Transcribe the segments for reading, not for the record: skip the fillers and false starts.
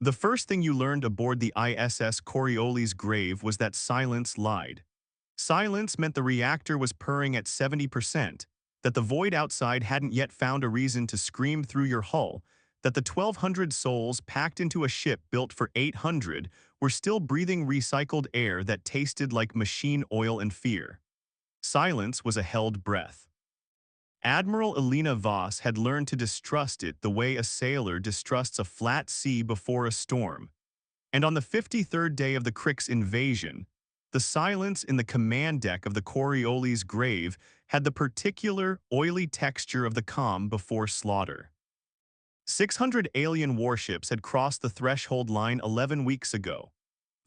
The first thing you learned aboard the ISS Coriolis Grave was that silence lied. Silence meant the reactor was purring at 70%, that the void outside hadn't yet found a reason to scream through your hull, that the 1,200 souls packed into a ship built for 800 were still breathing recycled air that tasted like machine oil and fear. Silence was a held breath. Admiral Elena Voss had learned to distrust it the way a sailor distrusts a flat sea before a storm. And on the 53rd day of the Kryx invasion, the silence in the command deck of the Coriolis Grave had the particular, oily texture of the calm before slaughter. 600 alien warships had crossed the threshold line 11 weeks ago.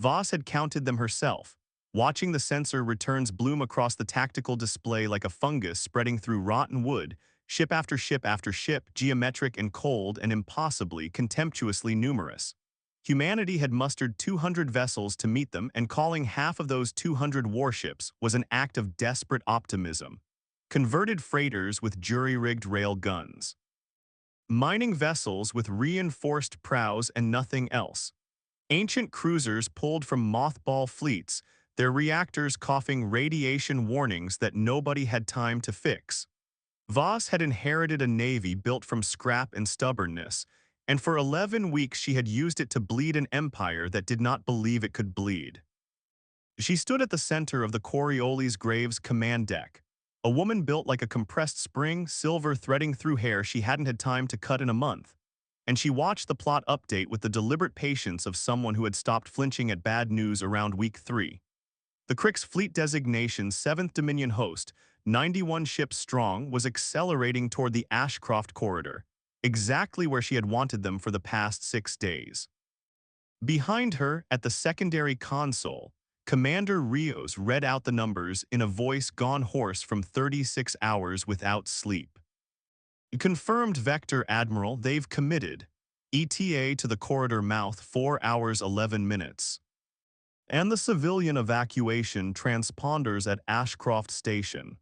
Voss had counted them herself, watching the sensor returns bloom across the tactical display like a fungus spreading through rotten wood, ship after ship after ship, geometric and cold and impossibly, contemptuously numerous. Humanity had mustered 200 vessels to meet them, and calling half of those 200 warships was an act of desperate optimism. Converted freighters with jury-rigged rail guns. Mining vessels with reinforced prows and nothing else. Ancient cruisers pulled from mothball fleets, their reactors coughing radiation warnings that nobody had time to fix. Voss had inherited a navy built from scrap and stubbornness, and for 11 weeks she had used it to bleed an empire that did not believe it could bleed. She stood at the center of the Coriolis Grave's command deck, a woman built like a compressed spring, silver threading through hair she hadn't had time to cut in a month, and she watched the plot update with the deliberate patience of someone who had stopped flinching at bad news around week 3. The Kryx fleet designation 7th Dominion host, 91 ships strong, was accelerating toward the Ashcroft corridor, exactly where she had wanted them for the past 6 days. Behind her, at the secondary console, Commander Rios read out the numbers in a voice gone hoarse from 36 hours without sleep. Confirmed Vector Admiral, they've committed. ETA to the corridor mouth 4 hours 11 minutes. And the civilian evacuation transponders at Ashcroft Station.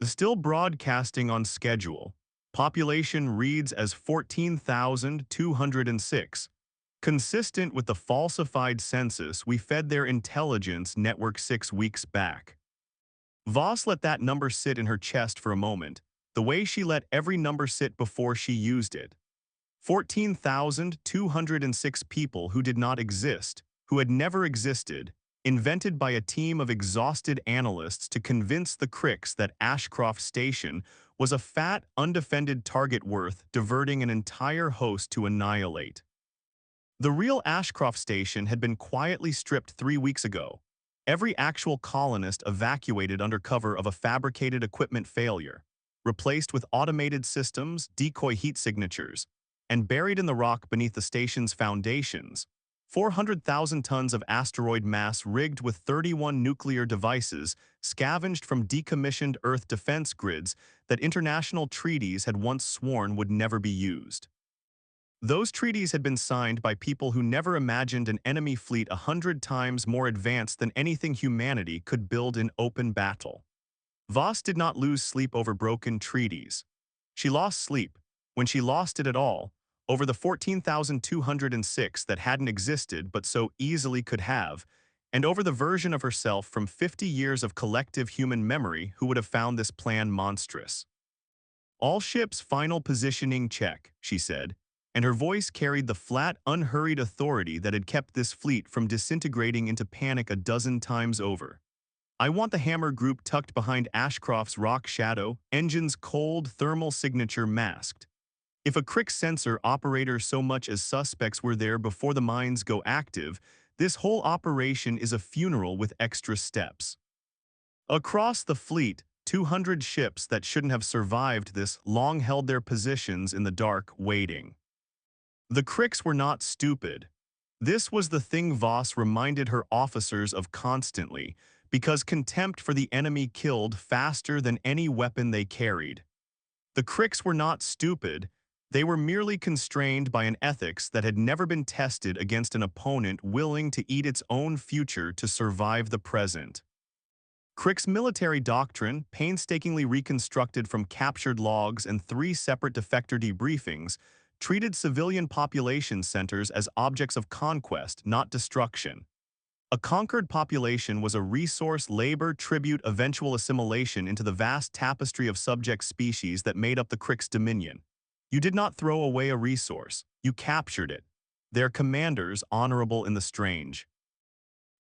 Still broadcasting on schedule. Population reads as 14,206. Consistent with the falsified census we fed their intelligence network 6 weeks back. Voss let that number sit in her chest for a moment, the way she let every number sit before she used it. 14,206 people who did not exist, who had never existed, invented by a team of exhausted analysts to convince the Kryx that Ashcroft Station was a fat, undefended target worth diverting an entire host to annihilate. The real Ashcroft Station had been quietly stripped 3 weeks ago. Every actual colonist evacuated under cover of a fabricated equipment failure, replaced with automated systems, decoy heat signatures, and buried in the rock beneath the station's foundations. 400,000 tons of asteroid mass rigged with 31 nuclear devices scavenged from decommissioned Earth defense grids that international treaties had once sworn would never be used. Those treaties had been signed by people who never imagined an enemy fleet 100 times more advanced than anything humanity could build in open battle. Voss did not lose sleep over broken treaties. She lost sleep, when she lost it at all, over the 14,206 that hadn't existed but so easily could have, and over the version of herself from 50 years of collective human memory who would have found this plan monstrous. All ships final positioning check, she said, and her voice carried the flat, unhurried authority that had kept this fleet from disintegrating into panic a dozen times over. I want the Hammer group tucked behind Ashcroft's rock shadow, engines cold thermal signature masked. If a Kryx sensor operator so much as suspects were there before the mines go active, this whole operation is a funeral with extra steps. Across the fleet, 200 ships that shouldn't have survived this long held their positions in the dark, waiting. The Kryx were not stupid. This was the thing Voss reminded her officers of constantly, because contempt for the enemy killed faster than any weapon they carried. The Kryx were not stupid. They were merely constrained by an ethics that had never been tested against an opponent willing to eat its own future to survive the present. Kryx military doctrine, painstakingly reconstructed from captured logs and 3 separate defector debriefings, treated civilian population centers as objects of conquest, not destruction. A conquered population was a resource, labor, tribute, eventual assimilation into the vast tapestry of subject species that made up the Kryx Dominion. You did not throw away a resource, you captured it. Their commanders, honorable in the strange,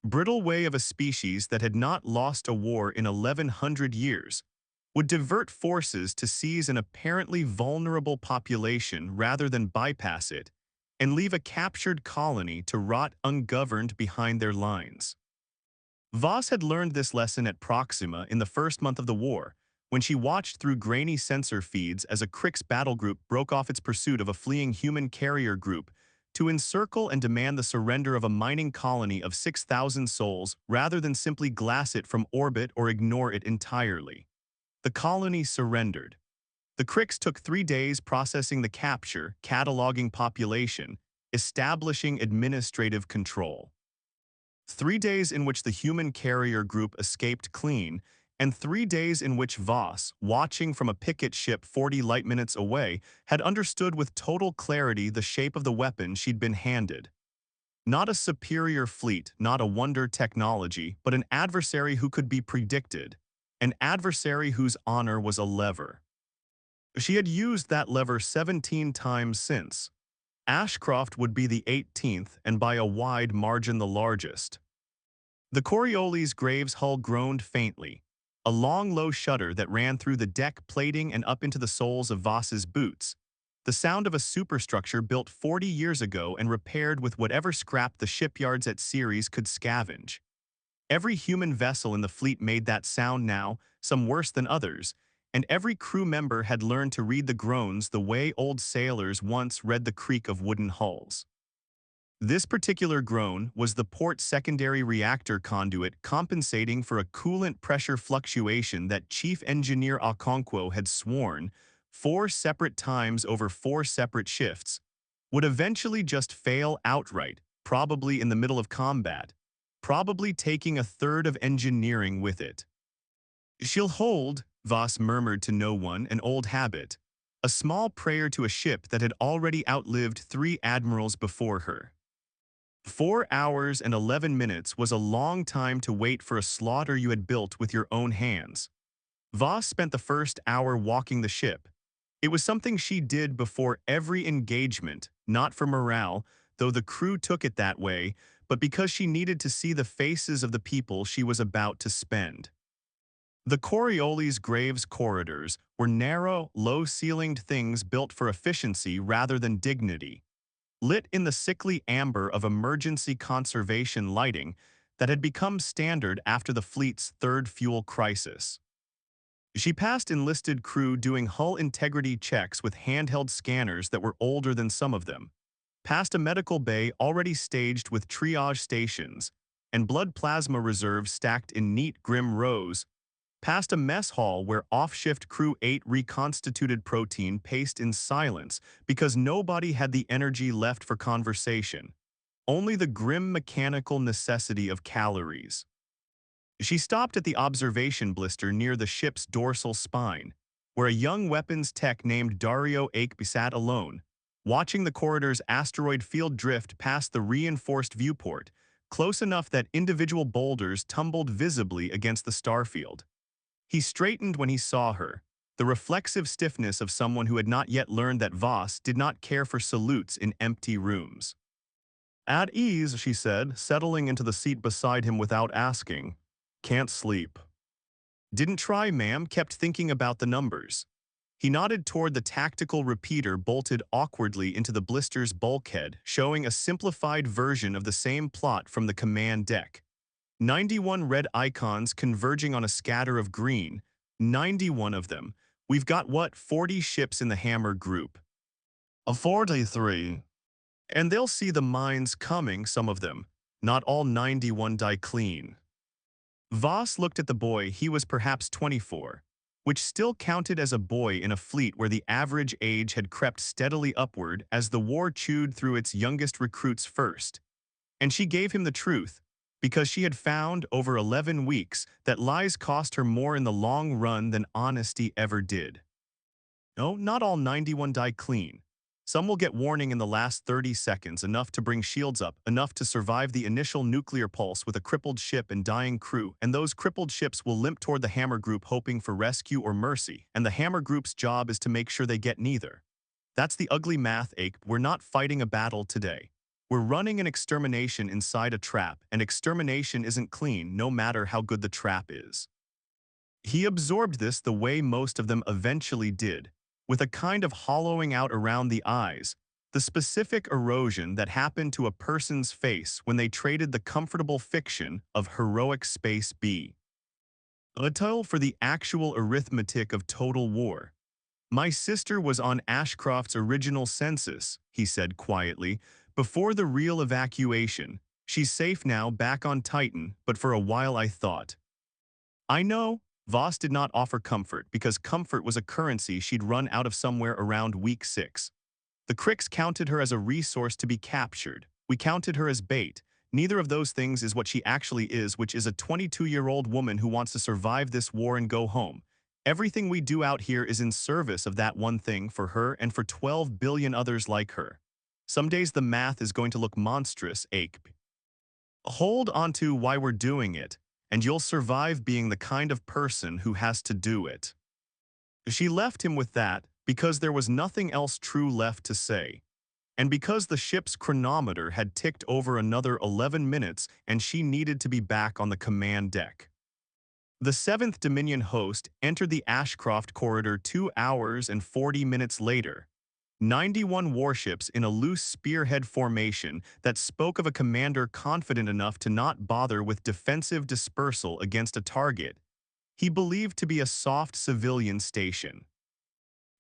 brittle way of a species that had not lost a war in 1100 years, would divert forces to seize an apparently vulnerable population rather than bypass it, and leave a captured colony to rot ungoverned behind their lines. Voss had learned this lesson at Proxima in the first month of the war, when she watched through grainy sensor feeds as a Kryx battle group broke off its pursuit of a fleeing human carrier group to encircle and demand the surrender of a mining colony of 6,000 souls rather than simply glass it from orbit or ignore it entirely. The colony surrendered. The Kryx took 3 days processing the capture, cataloging population, establishing administrative control. 3 days in which the human carrier group escaped clean, and 3 days in which Voss, watching from a picket ship 40 light minutes away, had understood with total clarity the shape of the weapon she'd been handed. Not a superior fleet, not a wonder technology, but an adversary who could be predicted. An adversary whose honor was a lever. She had used that lever 17 times since. Ashcroft would be the 18th and by a wide margin the largest. The Coriolis' grave's hull groaned faintly, a long low shudder that ran through the deck plating and up into the soles of Voss's boots, the sound of a superstructure built 40 years ago and repaired with whatever scrap the shipyards at Ceres could scavenge. Every human vessel in the fleet made that sound now, some worse than others, and every crew member had learned to read the groans the way old sailors once read the creak of wooden hulls. This particular groan was the port secondary reactor conduit compensating for a coolant pressure fluctuation that Chief Engineer Okonkwo had sworn, 4 separate times over 4 separate shifts, would eventually just fail outright, probably in the middle of combat, probably taking a third of engineering with it. "She'll hold," Voss murmured to no one, an old habit, a small prayer to a ship that had already outlived 3 admirals before her. 4 hours and 11 minutes was a long time to wait for a slaughter you had built with your own hands. Voss spent the first hour walking the ship. It was something she did before every engagement, not for morale, though the crew took it that way, but because she needed to see the faces of the people she was about to spend. The Coriolis' graves corridors were narrow, low-ceilinged things built for efficiency rather than dignity, lit in the sickly amber of emergency conservation lighting that had become standard after the fleet's third fuel crisis. She passed enlisted crew doing hull integrity checks with handheld scanners that were older than some of them, past a medical bay already staged with triage stations and blood plasma reserves stacked in neat, grim rows, past a mess hall where off-shift crew ate reconstituted protein paste in silence because nobody had the energy left for conversation, only the grim mechanical necessity of calories. She stopped at the observation blister near the ship's dorsal spine, where a young weapons tech named Dario Ake sat alone, watching the corridor's asteroid field drift past the reinforced viewport, close enough that individual boulders tumbled visibly against the starfield. He straightened when he saw her, the reflexive stiffness of someone who had not yet learned that Voss did not care for salutes in empty rooms. "At ease," she said, settling into the seat beside him without asking. "Can't sleep." "Didn't try, ma'am, kept thinking about the numbers." He nodded toward the tactical repeater bolted awkwardly into the blister's bulkhead, showing a simplified version of the same plot from the command deck. 91 red icons converging on a scatter of green. 91 of them. We've got, what, 40 ships in the Hammer group? A 43. And they'll see the mines coming, some of them. Not all 91 die clean. Voss looked at the boy. He was perhaps 24, which still counted as a boy in a fleet where the average age had crept steadily upward as the war chewed through its youngest recruits first. And she gave him the truth, because she had found, over 11 weeks, that lies cost her more in the long run than honesty ever did. No, not all 91 die clean. Some will get warning in the last 30 seconds, enough to bring shields up, enough to survive the initial nuclear pulse with a crippled ship and dying crew, and those crippled ships will limp toward the Hammer Group hoping for rescue or mercy, and the Hammer Group's job is to make sure they get neither. That's the ugly math, Ake. We're not fighting a battle today. We're running an extermination inside a trap, and extermination isn't clean no matter how good the trap is. He absorbed this the way most of them eventually did, with a kind of hollowing out around the eyes, the specific erosion that happened to a person's face when they traded the comfortable fiction of heroic space B. A toll for the actual arithmetic of total war. My sister was on Ashcroft's original census, he said quietly, before the real evacuation. She's safe now, back on Titan, but for a while I thought. I know. Voss did not offer comfort because comfort was a currency she'd run out of somewhere around week 6. The Kryx counted her as a resource to be captured. We counted her as bait. Neither of those things is what she actually is, which is a 22-year-old woman who wants to survive this war and go home. Everything we do out here is in service of that one thing for her and for 12 billion others like her. Some days the math is going to look monstrous, Ake. Hold on to why we're doing it, and you'll survive being the kind of person who has to do it. She left him with that because there was nothing else true left to say, and because the ship's chronometer had ticked over another 11 minutes and she needed to be back on the command deck. The 7th Dominion host entered the Ashcroft corridor 2 hours and 40 minutes later. 91 warships in a loose spearhead formation that spoke of a commander confident enough to not bother with defensive dispersal against a target he believed to be a soft civilian station.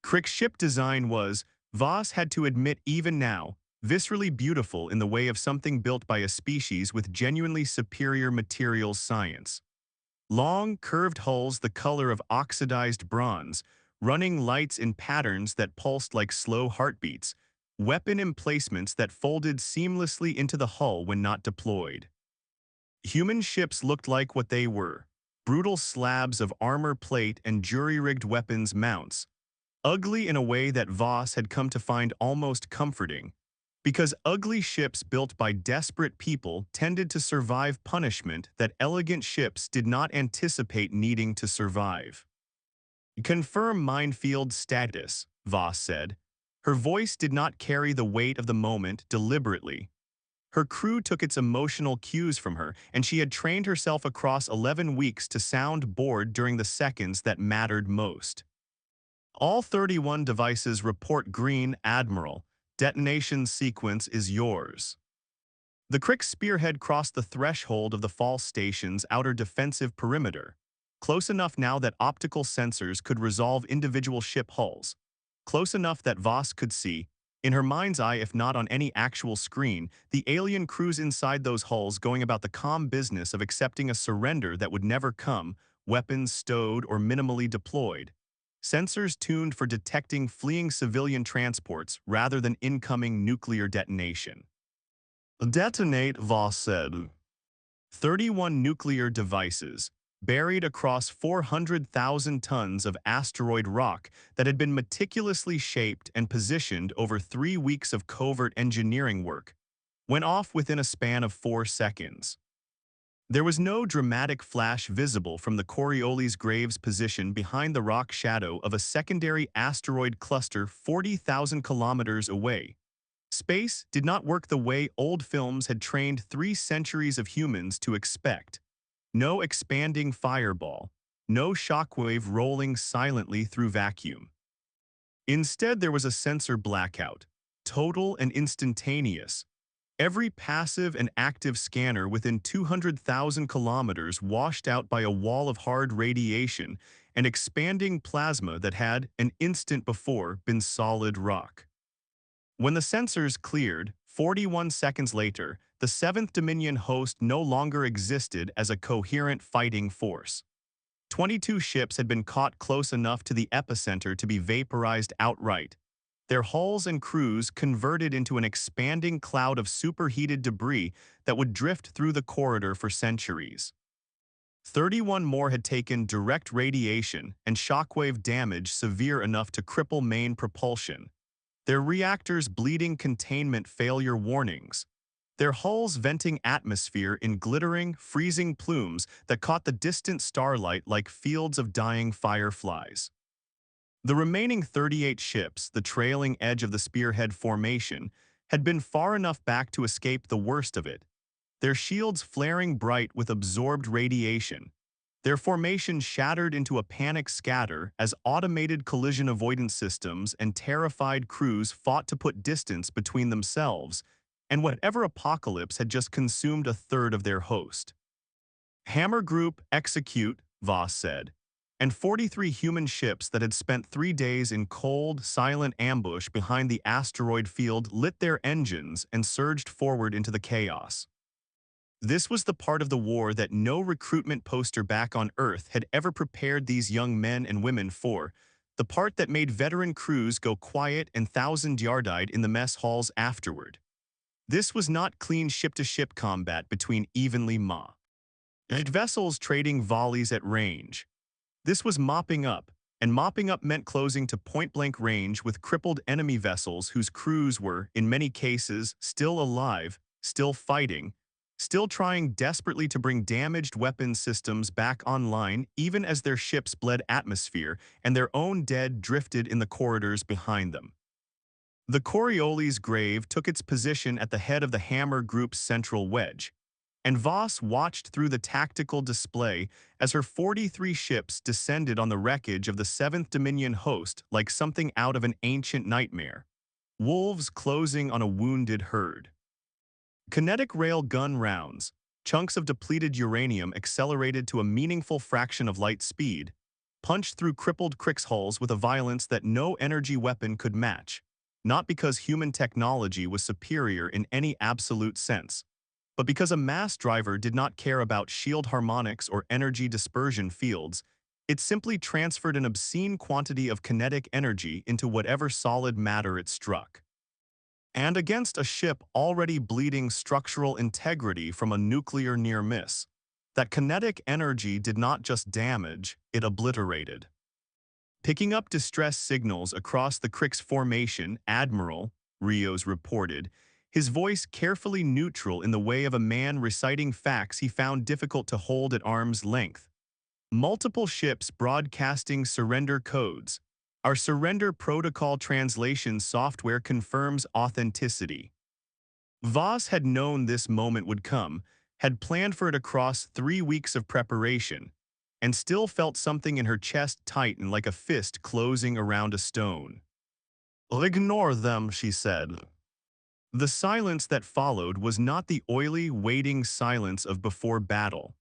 Kryx ship design was, Voss had to admit even now, viscerally beautiful in the way of something built by a species with genuinely superior materials science. Long, curved hulls the color of oxidized bronze, running lights in patterns that pulsed like slow heartbeats, weapon emplacements that folded seamlessly into the hull when not deployed. Human ships looked like what they were, brutal slabs of armor plate and jury-rigged weapons mounts, ugly in a way that Voss had come to find almost comforting, because ugly ships built by desperate people tended to survive punishment that elegant ships did not anticipate needing to survive. Confirm minefield status, Voss said. Her voice did not carry the weight of the moment deliberately. Her crew took its emotional cues from her, and she had trained herself across 11 weeks to sound bored during the seconds that mattered most. All 31 devices report green, Admiral. Detonation sequence is yours. The Kryx spearhead crossed the threshold of the fall station's outer defensive perimeter, close enough now that optical sensors could resolve individual ship hulls, close enough that Voss could see, in her mind's eye if not on any actual screen, the alien crews inside those hulls going about the calm business of accepting a surrender that would never come, weapons stowed or minimally deployed. Sensors tuned for detecting fleeing civilian transports rather than incoming nuclear detonation. Detonate, Voss said. 31 nuclear devices, buried across 400,000 tons of asteroid rock that had been meticulously shaped and positioned over 3 weeks of covert engineering work, went off within a span of 4 seconds. There was no dramatic flash visible from the Coriolis grave's position behind the rock shadow of a secondary asteroid cluster 40,000 kilometers away. Space did not work the way old films had trained 3 centuries of humans to expect. No expanding fireball, no shockwave rolling silently through vacuum. Instead, there was a sensor blackout, total and instantaneous. Every passive and active scanner within 200,000 kilometers washed out by a wall of hard radiation and expanding plasma that had, an instant before, been solid rock. When the sensors cleared, 41 seconds later, the 7th Dominion host no longer existed as a coherent fighting force. 22 ships had been caught close enough to the epicenter to be vaporized outright, their hulls and crews converted into an expanding cloud of superheated debris that would drift through the corridor for centuries. 31 more had taken direct radiation and shockwave damage severe enough to cripple main propulsion. their reactors bleeding containment failure warnings, their hulls venting atmosphere in glittering, freezing plumes that caught the distant starlight like fields of dying fireflies. The remaining 38 ships, the trailing edge of the spearhead formation, had been far enough back to escape the worst of it, their shields flaring bright with absorbed radiation, their formation shattered into a panic scatter as automated collision avoidance systems and terrified crews fought to put distance between themselves and whatever apocalypse had just consumed a third of their host. Hammer Group, execute, Voss said, and 43 human ships that had spent 3 days in cold, silent ambush behind the asteroid field lit their engines and surged forward into the chaos. This was the part of the war that no recruitment poster back on Earth had ever prepared these young men and women for, the part that made veteran crews go quiet and thousand-yard-eyed in the mess halls afterward. This was not clean ship-to-ship combat between evenly matched vessels trading volleys at range. This was mopping up, and mopping up meant closing to point-blank range with crippled enemy vessels whose crews were, in many cases, still alive, still fighting, still trying desperately to bring damaged weapons systems back online even as their ships bled atmosphere and their own dead drifted in the corridors behind them. The Coriolis' grave took its position at the head of the Hammer Group's central wedge, and Voss watched through the tactical display as her 43 ships descended on the wreckage of the 7th Dominion host like something out of an ancient nightmare, wolves closing on a wounded herd. Kinetic rail gun rounds, chunks of depleted uranium accelerated to a meaningful fraction of light speed, punched through crippled Kryx hulls with a violence that no energy weapon could match, not because human technology was superior in any absolute sense, but because a mass driver did not care about shield harmonics or energy dispersion fields. It simply transferred an obscene quantity of kinetic energy into whatever solid matter it struck. And against a ship already bleeding structural integrity from a nuclear near-miss, that kinetic energy did not just damage, it obliterated. Picking up distress signals across the Kryx formation, Admiral, Rios reported, his voice carefully neutral in the way of a man reciting facts he found difficult to hold at arm's length. Multiple ships broadcasting surrender codes. Our surrender protocol translation software confirms authenticity. Voss had known this moment would come, had planned for it across 3 weeks of preparation, and still felt something in her chest tighten like a fist closing around a stone. "Ignore them," she said. The silence that followed was not the oily, waiting silence of before battle.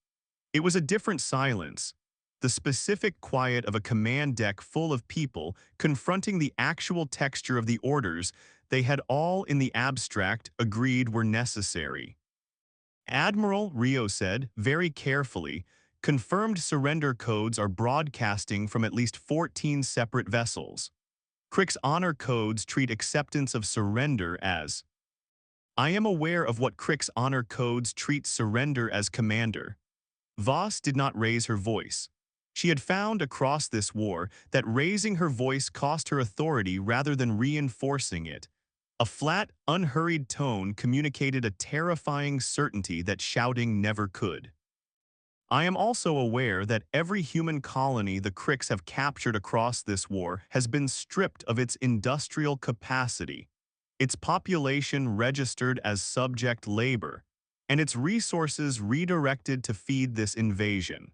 It was a different silence, the specific quiet of a command deck full of people confronting the actual texture of the orders they had all in the abstract agreed were necessary. Admiral, Rio said, very carefully, confirmed surrender codes are broadcasting from at least 14 separate vessels. Kryx honor codes treat acceptance of surrender as. I am aware of what Kryx honor codes treat surrender as, Commander. Voss did not raise her voice. She had found across this war that raising her voice cost her authority rather than reinforcing it. A flat, unhurried tone communicated a terrifying certainty that shouting never could. I am also aware that every human colony the Kryx have captured across this war has been stripped of its industrial capacity, its population registered as subject labor, and its resources redirected to feed this invasion.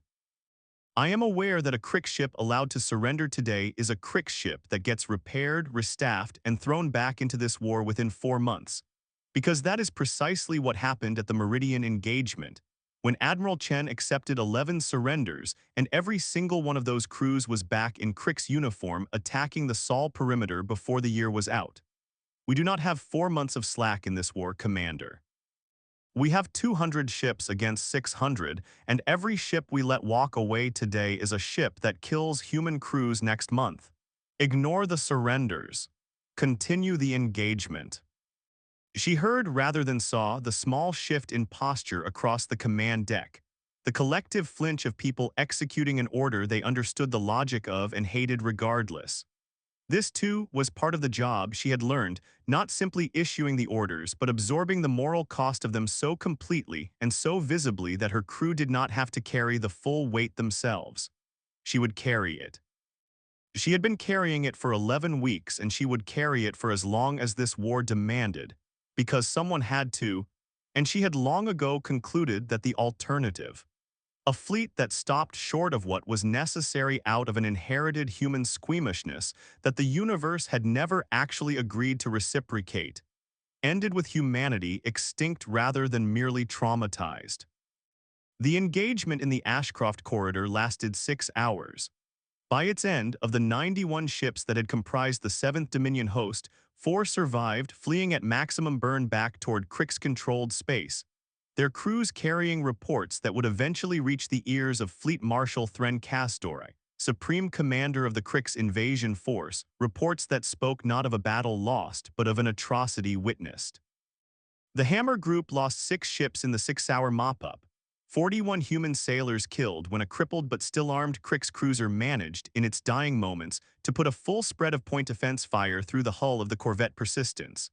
I am aware that a Kryx ship allowed to surrender today is a Kryx ship that gets repaired, restaffed, and thrown back into this war within 4 months, because that is precisely what happened at the Meridian engagement, when Admiral Chen accepted 11 surrenders and every single one of those crews was back in Kryx uniform attacking the Sol perimeter before the year was out. We do not have 4 months of slack in this war, Commander. We have 200 ships against 600, and every ship we let walk away today is a ship that kills human crews next month. Ignore the surrenders. Continue the engagement. She heard rather than saw the small shift in posture across the command deck, the collective flinch of people executing an order they understood the logic of and hated regardless. This, too, was part of the job she had learned, not simply issuing the orders but absorbing the moral cost of them so completely and so visibly that her crew did not have to carry the full weight themselves. She would carry it. She had been carrying it for 11 weeks and she would carry it for as long as this war demanded, because someone had to, and she had long ago concluded that the alternative, a fleet that stopped short of what was necessary out of an inherited human squeamishness that the universe had never actually agreed to reciprocate, ended with humanity extinct rather than merely traumatized. The engagement in the Ashcroft corridor lasted 6 hours. By its end, of the 91 ships that had comprised the 7th Dominion host, 4 survived, fleeing at maximum burn back toward Kryx-controlled space, their crews carrying reports that would eventually reach the ears of Fleet Marshal Thren Kasdorei, Supreme Commander of the Kryx invasion force, reports that spoke not of a battle lost but of an atrocity witnessed. The Hammer Group lost 6 ships in the 6-hour mop-up, 41 human sailors killed when a crippled but still armed Kryx cruiser managed, in its dying moments, to put a full spread of point defense fire through the hull of the corvette Persistence,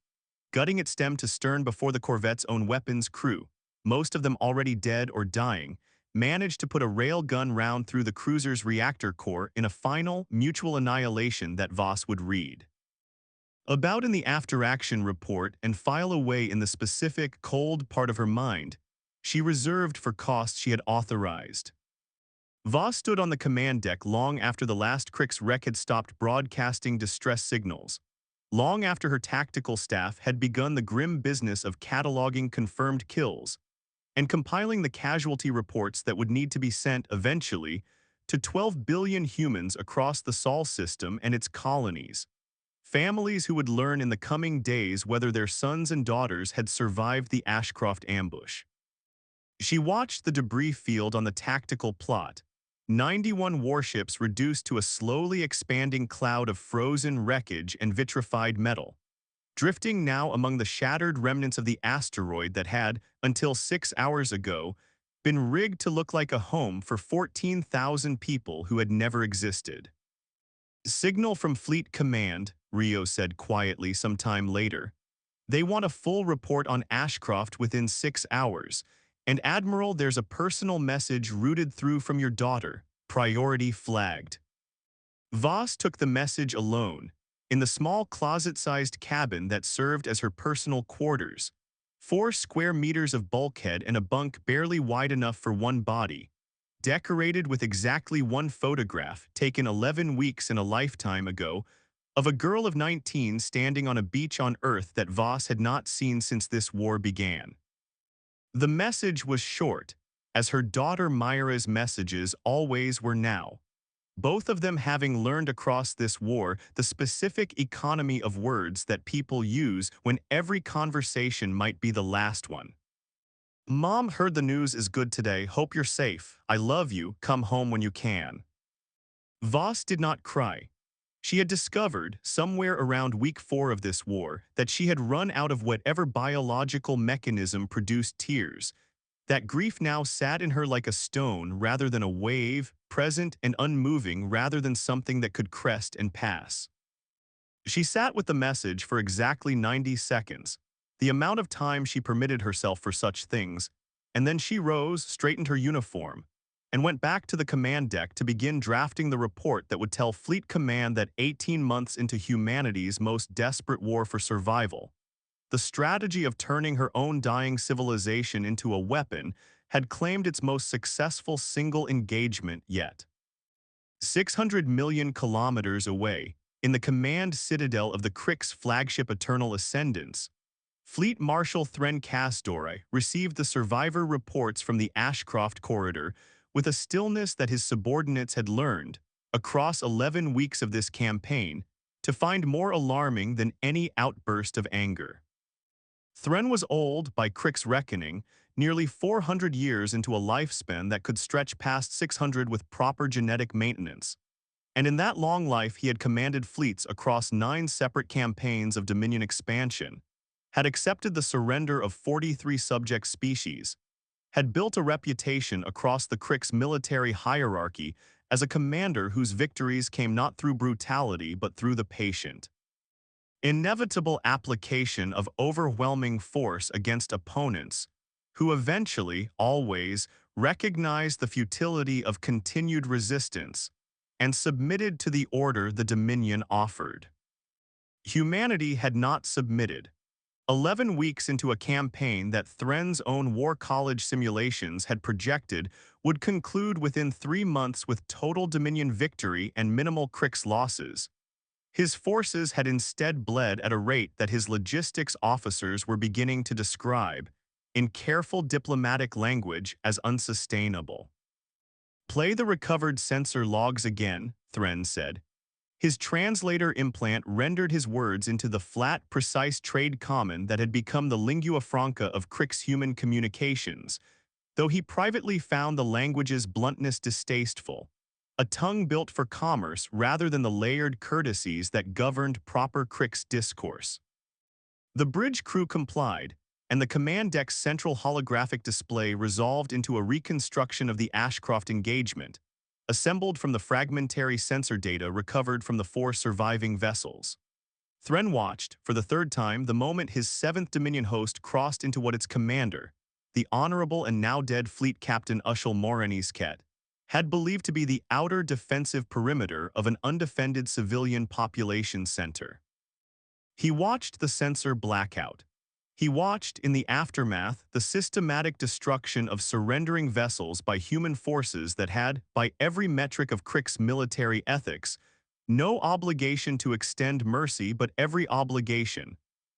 gutting its stem to stern before the corvette's own weapons crew, most of them already dead or dying, managed to put a rail gun round through the cruiser's reactor core in a final, mutual annihilation that Voss would read about in the after-action report and file away in the specific, cold part of her mind she reserved for costs she had authorized. Voss stood on the command deck long after the last Kryx wreck had stopped broadcasting distress signals, long after her tactical staff had begun the grim business of cataloging confirmed kills and compiling the casualty reports that would need to be sent eventually to 12 billion humans across the Sol system and its colonies, families who would learn in the coming days whether their sons and daughters had survived the Ashcroft ambush. She watched the debris field on the tactical plot, 91 warships reduced to a slowly expanding cloud of frozen wreckage and vitrified metal, drifting now among the shattered remnants of the asteroid that had, until 6 hours ago, been rigged to look like a home for 14,000 people who had never existed. "Signal from Fleet Command," Rio said quietly sometime later. "They want a full report on Ashcroft within 6 hours. And Admiral, there's a personal message rooted through from your daughter, priority flagged." Voss took the message alone, in the small closet-sized cabin that served as her personal quarters, 4 square meters of bulkhead and a bunk barely wide enough for one body, decorated with exactly one photograph taken 11 weeks in a lifetime ago of a girl of 19 standing on a beach on Earth that Voss had not seen since this war began. The message was short, as her daughter Myra's messages always were now, both of them having learned across this war the specific economy of words that people use when every conversation might be the last one. "Mom, heard the news is good today. Hope you're safe. I love you. Come home when you can." Voss did not cry. She had discovered, somewhere around week 4 of this war, that she had run out of whatever biological mechanism produced tears. That grief now sat in her like a stone rather than a wave, present and unmoving rather than something that could crest and pass. She sat with the message for exactly 90 seconds, the amount of time she permitted herself for such things, and then she rose, straightened her uniform, and went back to the command deck to begin drafting the report that would tell Fleet Command that 18 months into humanity's most desperate war for survival, the strategy of turning her own dying civilization into a weapon had claimed its most successful single engagement yet. 600 million kilometers away, in the command citadel of the Kryx flagship Eternal Ascendance, Fleet Marshal Thren Kasdorei received the survivor reports from the Ashcroft corridor with a stillness that his subordinates had learned, across 11 weeks of this campaign, to find more alarming than any outburst of anger. Thren was old, by Kryx reckoning, nearly 400 years into a lifespan that could stretch past 600 with proper genetic maintenance. And in that long life he had commanded fleets across 9 separate campaigns of Dominion expansion, had accepted the surrender of 43 subject species, had built a reputation across the Kryx military hierarchy as a commander whose victories came not through brutality but through the patient, inevitable application of overwhelming force against opponents who eventually, always, recognized the futility of continued resistance and submitted to the order the Dominion offered. Humanity had not submitted. 11 weeks into a campaign that Thren's own War College simulations had projected would conclude within 3 months with total Dominion victory and minimal Kryx losses, his forces had instead bled at a rate that his logistics officers were beginning to describe, in careful diplomatic language, as unsustainable. "Play the recovered sensor logs again," Thren said. His translator implant rendered his words into the flat, precise trade common that had become the lingua franca of Kryx human communications, though he privately found the language's bluntness distasteful, a tongue built for commerce rather than the layered courtesies that governed proper Kryx discourse. The bridge crew complied, and the command deck's central holographic display resolved into a reconstruction of the Ashcroft engagement, assembled from the fragmentary sensor data recovered from the 4 surviving vessels. Thren watched, for the 3rd time, the moment his 7th Dominion host crossed into what its commander, the honorable and now-dead fleet captain Ushel Morenisket, had believed to be the outer defensive perimeter of an undefended civilian population center. He watched the sensor blackout. He watched, in the aftermath, the systematic destruction of surrendering vessels by human forces that had, by every metric of Kryx military ethics, no obligation to extend mercy but every obligation,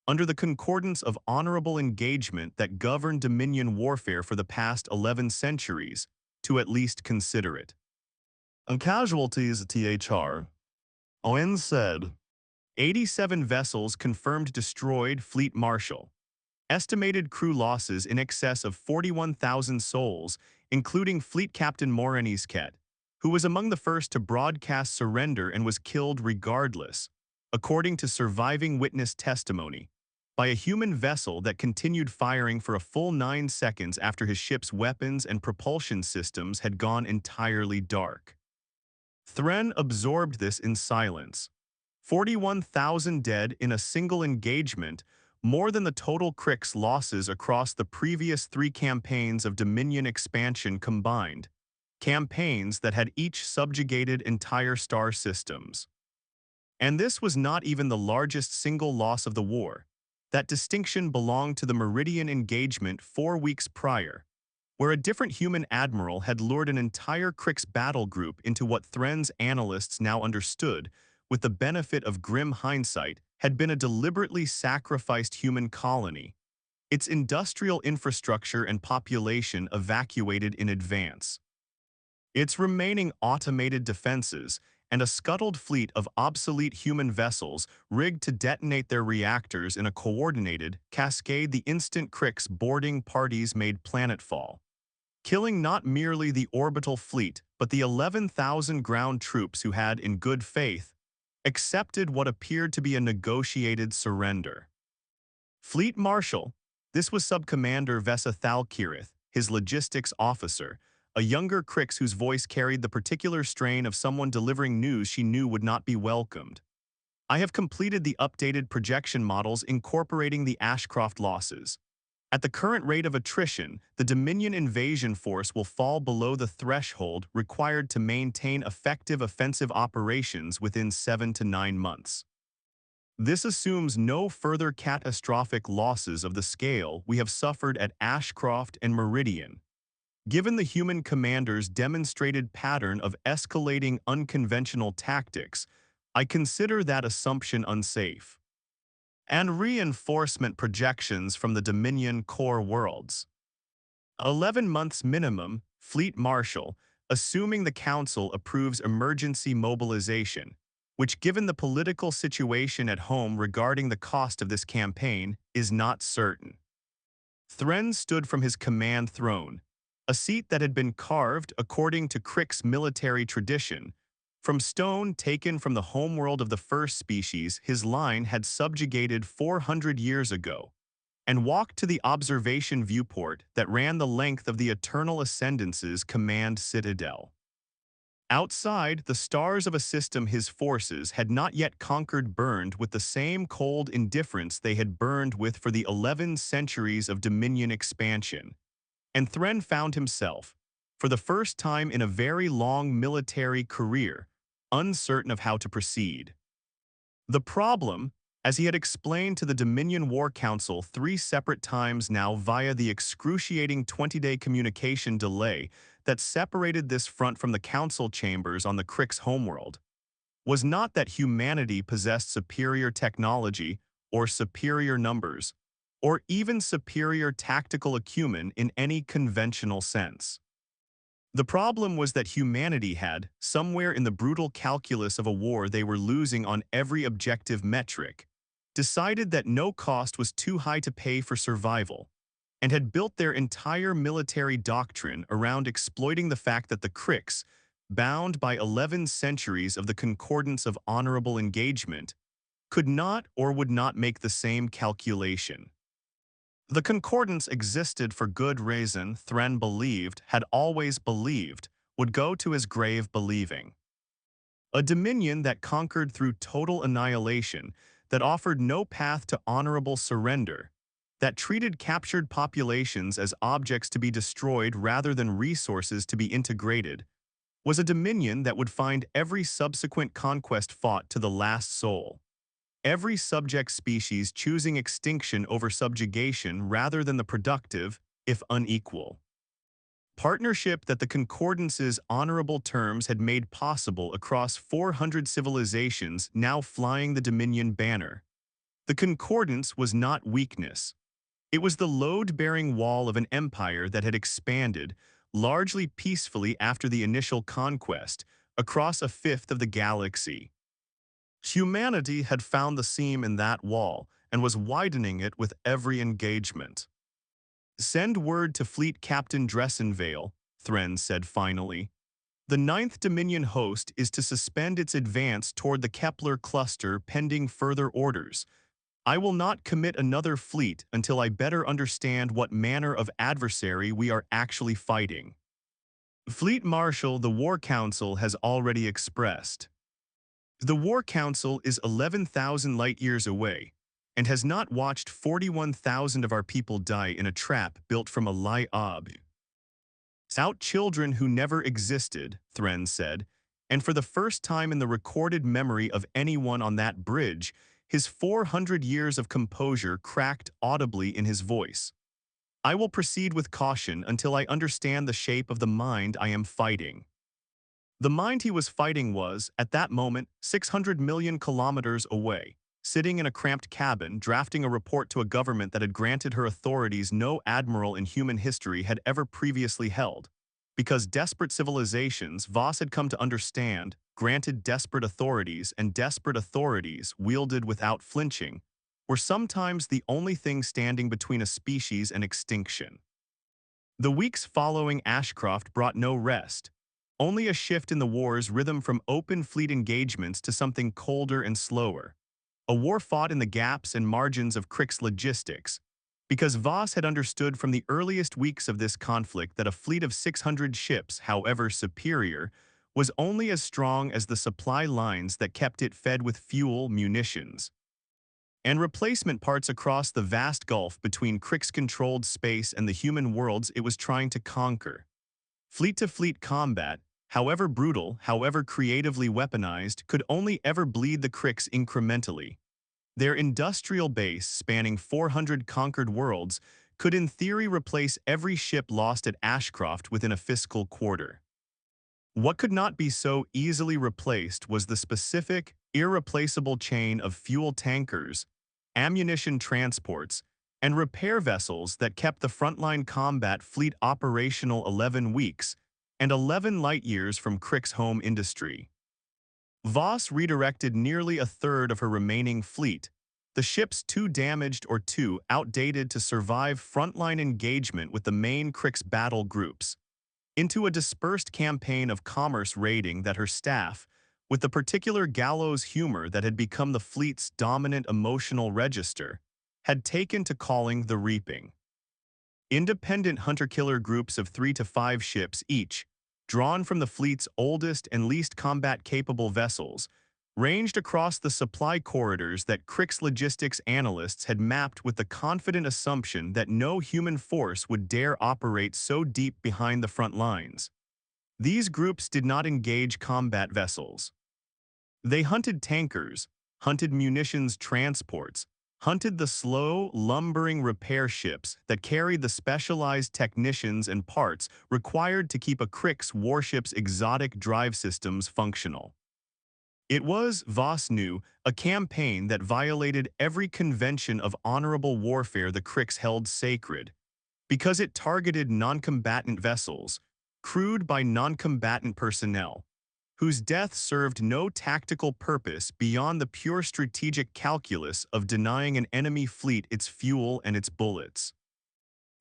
under the concordance of honorable engagement that governed Dominion warfare for the past 11 centuries, to at least consider it. On casualties, THR, ON said, 87 vessels confirmed destroyed, Fleet Marshal. Estimated crew losses in excess of 41,000 souls, including Fleet Captain Morenisket, who was among the first to broadcast surrender and was killed regardless, according to surviving witness testimony, by a human vessel that continued firing for a full 9 seconds after his ship's weapons and propulsion systems had gone entirely dark. Thren absorbed this in silence. 41,000 dead in a single engagement, more than the total Kryx losses across the previous 3 campaigns of Dominion expansion combined, campaigns that had each subjugated entire star systems. And this was not even the largest single loss of the war. That distinction belonged to the Meridian engagement 4 weeks prior, where a different human admiral had lured an entire Kryx battle group into what Thren's analysts now understood, with the benefit of grim hindsight, had been a deliberately sacrificed human colony, its industrial infrastructure and population evacuated in advance. Its remaining automated defenses and a scuttled fleet of obsolete human vessels rigged to detonate their reactors in a coordinated cascade the instant Kryx boarding parties made planetfall, killing not merely the orbital fleet but the 11,000 ground troops who had, in good faith, accepted what appeared to be a negotiated surrender. Fleet Marshal, this was Subcommander Vesa Thalkirith, his logistics officer, a younger Kryx whose voice carried the particular strain of someone delivering news she knew would not be welcomed. "I have completed the updated projection models incorporating the Ashcroft losses. At the current rate of attrition, the Dominion invasion force will fall below the threshold required to maintain effective offensive operations within 7 to 9 months. This assumes no further catastrophic losses of the scale we have suffered at Ashcroft and Meridian. Given the human commander's demonstrated pattern of escalating unconventional tactics, I consider that assumption unsafe." And reinforcement projections from the Dominion core worlds. 11 months minimum, Fleet Marshal, assuming the Council approves emergency mobilization, which, given the political situation at home regarding the cost of this campaign, is not certain. Thren stood from his command throne, a seat that had been carved, according to Kryx military tradition, from stone taken from the homeworld of the first species his line had subjugated 400 years ago, and walked to the observation viewport that ran the length of the Eternal Ascendance's command citadel. Outside, the stars of a system his forces had not yet conquered burned with the same cold indifference they had burned with for the 11 centuries of Dominion expansion. And Thren found himself, for the first time in a very long military career, uncertain of how to proceed. The problem, as he had explained to the Dominion War Council 3 separate times now via the excruciating 20-day communication delay that separated this front from the council chambers on the Kryx homeworld, was not that humanity possessed superior technology or superior numbers, or even superior tactical acumen in any conventional sense. The problem was that humanity had, somewhere in the brutal calculus of a war they were losing on every objective metric, decided that no cost was too high to pay for survival, and had built their entire military doctrine around exploiting the fact that the Kryx, bound by 11 centuries of the concordance of honorable engagement, could not or would not make the same calculation. The concordance existed for good reason Thren believed, had always believed, would go to his grave believing. A dominion that conquered through total annihilation, that offered no path to honorable surrender, that treated captured populations as objects to be destroyed rather than resources to be integrated, was a dominion that would find every subsequent conquest fought to the last soul. Every subject species choosing extinction over subjugation rather than the productive, if unequal, partnership that the Concordance's honorable terms had made possible across 400 civilizations now flying the Dominion banner. The Concordance was not weakness. It was the load-bearing wall of an empire that had expanded, largely peacefully after the initial conquest, across a fifth of the galaxy. Humanity had found the seam in that wall and was widening it with every engagement. "Send word to Fleet Captain Dressenvale," Thren said finally. "The Ninth Dominion host is to suspend its advance toward the Kepler cluster pending further orders. I will not commit another fleet until I better understand what manner of adversary we are actually fighting." Fleet Marshal the War Council has already expressed. The War Council is 11,000 light-years away, and has not watched 41,000 of our people die in a trap built from a lie-ob. Out children who never existed, Thren said, and for the first time in the recorded memory of anyone on that bridge, his 400 years of composure cracked audibly in his voice. "I will proceed with caution until I understand the shape of the mind I am fighting." The mind he was fighting was, at that moment, 600 million kilometers away, sitting in a cramped cabin drafting a report to a government that had granted her authorities no admiral in human history had ever previously held. Because desperate civilizations, Voss had come to understand, granted desperate authorities, and desperate authorities, wielded without flinching, were sometimes the only thing standing between a species and extinction. The weeks following Ashcroft brought no rest, only a shift in the war's rhythm from open fleet engagements to something colder and slower. A war fought in the gaps and margins of Kryx logistics, because Voss had understood from the earliest weeks of this conflict that a fleet of 600 ships, however superior, was only as strong as the supply lines that kept it fed with fuel, munitions, and replacement parts across the vast gulf between Kryx-controlled space and the human worlds it was trying to conquer. Fleet-to-fleet combat, however brutal, however creatively weaponized, could only ever bleed the Kryx incrementally. Their industrial base, spanning 400 conquered worlds, could in theory replace every ship lost at Ashcroft within a fiscal quarter. What could not be so easily replaced was the specific, irreplaceable chain of fuel tankers, ammunition transports, and repair vessels that kept the frontline combat fleet operational 11 weeks, and 11 light-years from Kryx home industry. Voss redirected nearly a third of her remaining fleet, the ships too damaged or too outdated to survive frontline engagement with the main Kryx battle groups, into a dispersed campaign of commerce raiding that her staff, with the particular gallows humor that had become the fleet's dominant emotional register, had taken to calling the reaping. Independent hunter-killer groups of 3 to 5 ships each, drawn from the fleet's oldest and least combat-capable vessels, ranged across the supply corridors that Kryx logistics analysts had mapped with the confident assumption that no human force would dare operate so deep behind the front lines. These groups did not engage combat vessels. They hunted tankers, hunted munitions transports, hunted the slow, lumbering repair ships that carried the specialized technicians and parts required to keep a Kryx warship's exotic drive systems functional. It was, Voss knew, a campaign that violated every convention of honorable warfare the Kryx held sacred, because it targeted non-combatant vessels, crewed by non-combatant personnel, whose death served no tactical purpose beyond the pure strategic calculus of denying an enemy fleet its fuel and its bullets.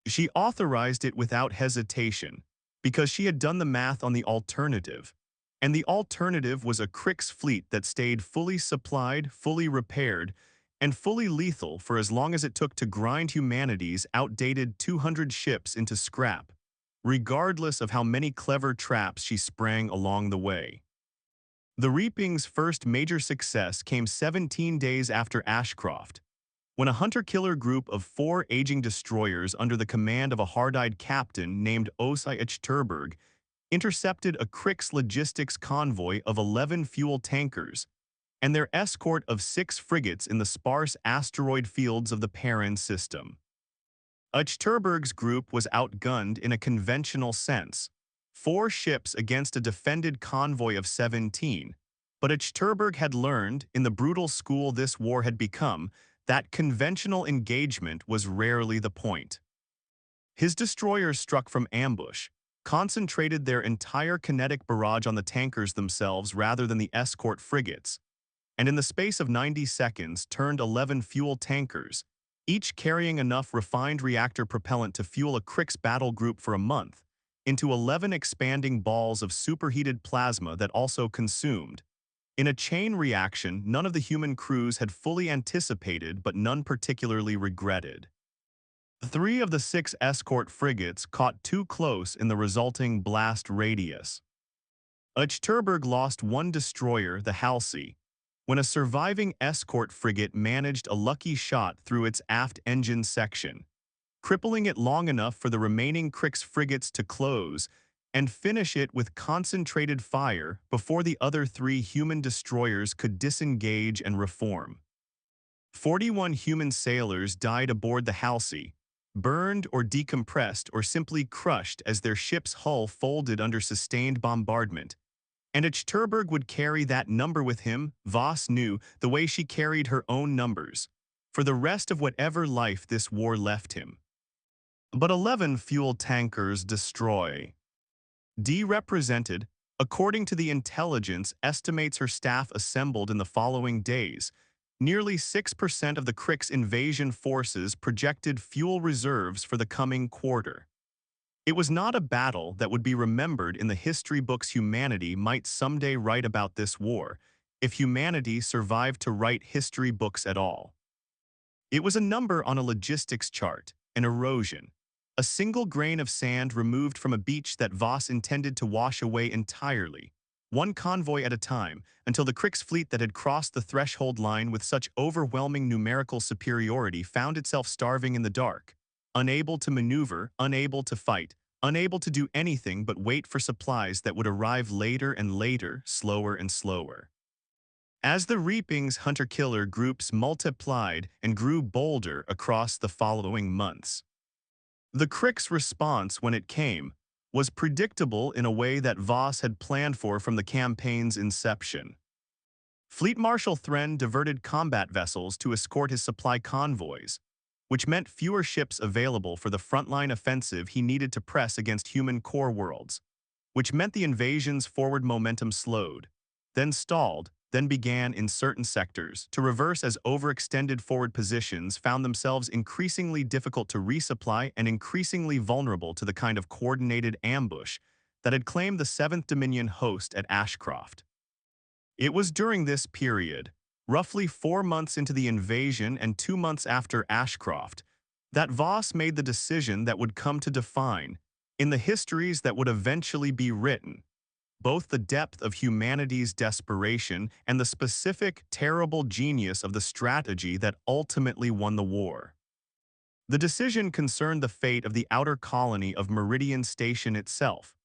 She authorized it without hesitation, because she had done the math on the alternative, and the alternative was a Kryx fleet that stayed fully supplied, fully repaired, and fully lethal for as long as it took to grind humanity's outdated 200 ships into scrap, regardless of how many clever traps she sprang along the way. The Reaping's first major success came 17 days after Ashcroft, when a hunter-killer group of 4 aging destroyers under the command of a hard-eyed captain named Osei Echterberg intercepted a Kryx logistics convoy of 11 fuel tankers and their escort of 6 frigates in the sparse asteroid fields of the Perrin system. Echterberg's group was outgunned in a conventional sense, 4 ships against a defended convoy of 17, but Echterberg had learned, in the brutal school this war had become, that conventional engagement was rarely the point. His destroyers struck from ambush, concentrated their entire kinetic barrage on the tankers themselves rather than the escort frigates, and in the space of 90 seconds turned 11 fuel tankers, each carrying enough refined reactor propellant to fuel a Kryx battle group for a month, into 11 expanding balls of superheated plasma that also consumed. In a chain reaction none of the human crews had fully anticipated but none particularly regretted. 3 of the 6 escort frigates caught too close in the resulting blast radius. Echterberg lost 1 destroyer, the Halsey, when a surviving escort frigate managed a lucky shot through its aft engine section, crippling it long enough for the remaining Kryx frigates to close and finish it with concentrated fire before the other 3 human destroyers could disengage and reform. 41 human sailors died aboard the Halsey, burned or decompressed or simply crushed as their ship's hull folded under sustained bombardment. And Echterberg would carry that number with him, Voss knew, the way she carried her own numbers, for the rest of whatever life this war left him. But 11 fuel tankers destroy. D represented, according to the intelligence estimates her staff assembled in the following days, nearly 6% of the Kryx invasion forces projected fuel reserves for the coming quarter. It was not a battle that would be remembered in the history books humanity might someday write about this war, if humanity survived to write history books at all. It was a number on a logistics chart, an erosion, a single grain of sand removed from a beach that Voss intended to wash away entirely, one convoy at a time, until the Kryx fleet that had crossed the threshold line with such overwhelming numerical superiority found itself starving in the dark, unable to maneuver, unable to fight, unable to do anything but wait for supplies that would arrive later and later, slower and slower. As the Reaping's hunter-killer groups multiplied and grew bolder across the following months, the Kryx response when it came was predictable in a way that Voss had planned for from the campaign's inception. Fleet Marshal Thren diverted combat vessels to escort his supply convoys, which meant fewer ships available for the frontline offensive he needed to press against human core worlds, which meant the invasion's forward momentum slowed, then stalled, then began in certain sectors to reverse as overextended forward positions found themselves increasingly difficult to resupply and increasingly vulnerable to the kind of coordinated ambush that had claimed the 7th Dominion host at Ashcroft. It was during this period, roughly 4 months into the invasion and 2 months after Ashcroft, that Voss made the decision that would come to define, in the histories that would eventually be written. Both the depth of humanity's desperation and the specific, terrible genius of the strategy that ultimately won the war. The decision concerned the fate of the outer colony of Meridian Station itself,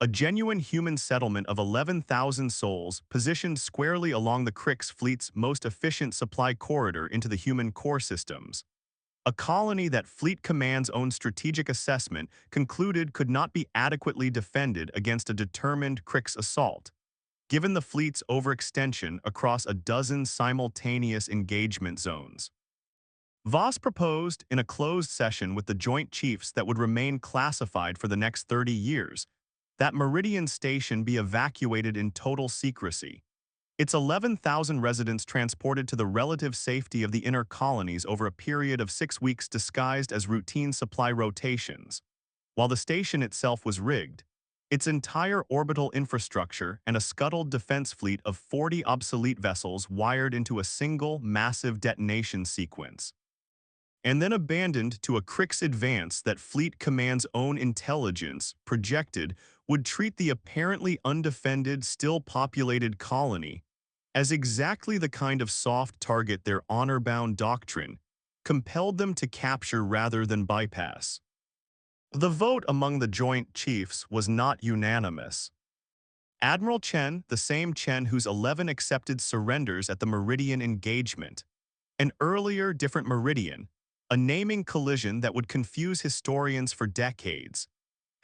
a genuine human settlement of 11,000 souls positioned squarely along the Kryx fleet's most efficient supply corridor into the human core systems. A colony that Fleet Command's own strategic assessment concluded could not be adequately defended against a determined Kryx assault, given the fleet's overextension across a dozen simultaneous engagement zones. Voss proposed in a closed session with the Joint Chiefs that would remain classified for the next 30 years, that Meridian Station be evacuated in total secrecy, its 11,000 residents transported to the relative safety of the inner colonies over a period of 6 weeks disguised as routine supply rotations. While the station itself was rigged, its entire orbital infrastructure and a scuttled defense fleet of 40 obsolete vessels wired into a single, massive detonation sequence, and then abandoned to a Kryx advance that Fleet Command's own intelligence projected would treat the apparently undefended, still populated colony as exactly the kind of soft target their honor-bound doctrine compelled them to capture rather than bypass. The vote among the Joint Chiefs was not unanimous. Admiral Chen, the same Chen whose 11 accepted surrenders at the Meridian engagement, an earlier different Meridian, a naming collision that would confuse historians for decades,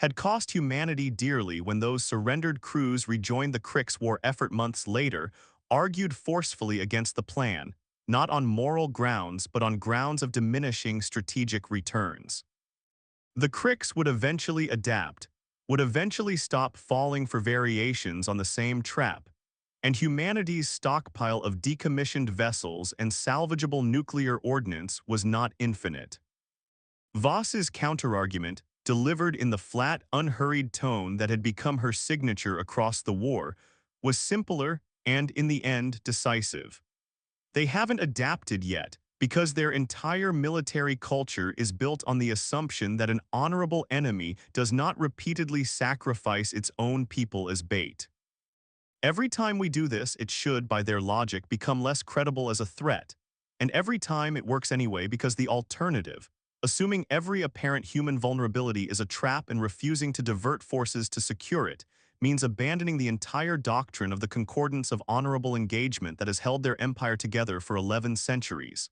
had cost humanity dearly when those surrendered crews rejoined the Kryx war effort months later, argued forcefully against the plan, not on moral grounds but on grounds of diminishing strategic returns. The Kryx would eventually adapt, would eventually stop falling for variations on the same trap, and humanity's stockpile of decommissioned vessels and salvageable nuclear ordnance was not infinite. Voss's counterargument, delivered in the flat, unhurried tone that had become her signature across the war, was simpler and, in the end, decisive. They haven't adapted yet, because their entire military culture is built on the assumption that an honorable enemy does not repeatedly sacrifice its own people as bait. Every time we do this, it should, by their logic, become less credible as a threat, and every time it works anyway because the alternative, assuming every apparent human vulnerability is a trap and refusing to divert forces to secure it, means abandoning the entire doctrine of the concordance of honorable engagement that has held their empire together for 11 centuries.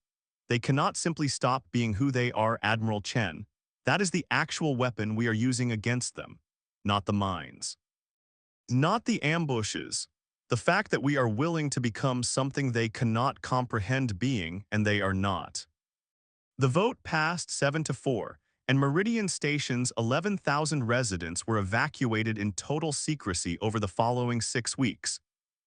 They cannot simply stop being who they are, Admiral Chen. That is the actual weapon we are using against them, not the mines. Not the ambushes. The fact that we are willing to become something they cannot comprehend being, and they are not. The vote passed 7-4, and Meridian Station's 11,000 residents were evacuated in total secrecy over the following 6 weeks,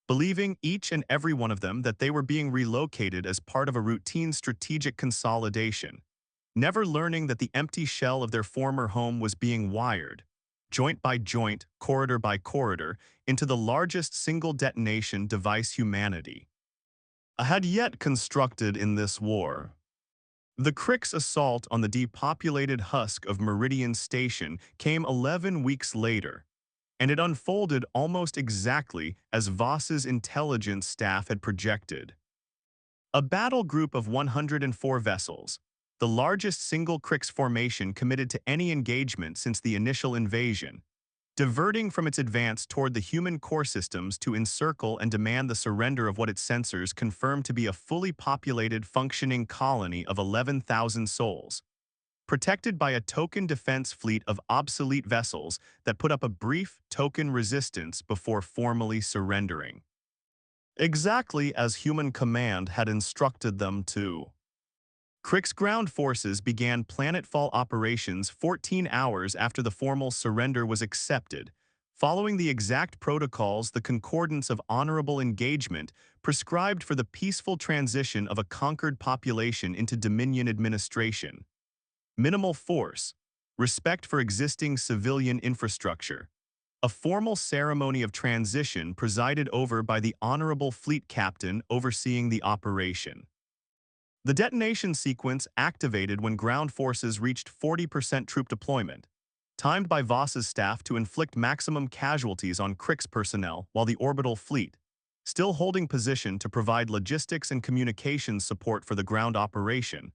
believing each and every one of them that they were being relocated as part of a routine strategic consolidation, never learning that the empty shell of their former home was being wired, joint by joint, corridor by corridor, into the largest single detonation device humanity had yet constructed in this war. The Kryx assault on the depopulated husk of Meridian Station came 11 weeks later, and it unfolded almost exactly as Voss's intelligence staff had projected. A battle group of 104 vessels, the largest single Kryx formation committed to any engagement since the initial invasion, diverting from its advance toward the human core systems to encircle and demand the surrender of what its sensors confirmed to be a fully populated, functioning colony of 11,000 souls, protected by a token defense fleet of obsolete vessels that put up a brief token resistance before formally surrendering. Exactly as human command had instructed them to. Kryx ground forces began planetfall operations 14 hours after the formal surrender was accepted, following the exact protocols the concordance of honorable engagement prescribed for the peaceful transition of a conquered population into Dominion administration. Minimal force, respect for existing civilian infrastructure, a formal ceremony of transition presided over by the honorable fleet captain overseeing the operation. The detonation sequence activated when ground forces reached 40% troop deployment, timed by Voss's staff to inflict maximum casualties on Kryx personnel while the orbital fleet, still holding position to provide logistics and communications support for the ground operation,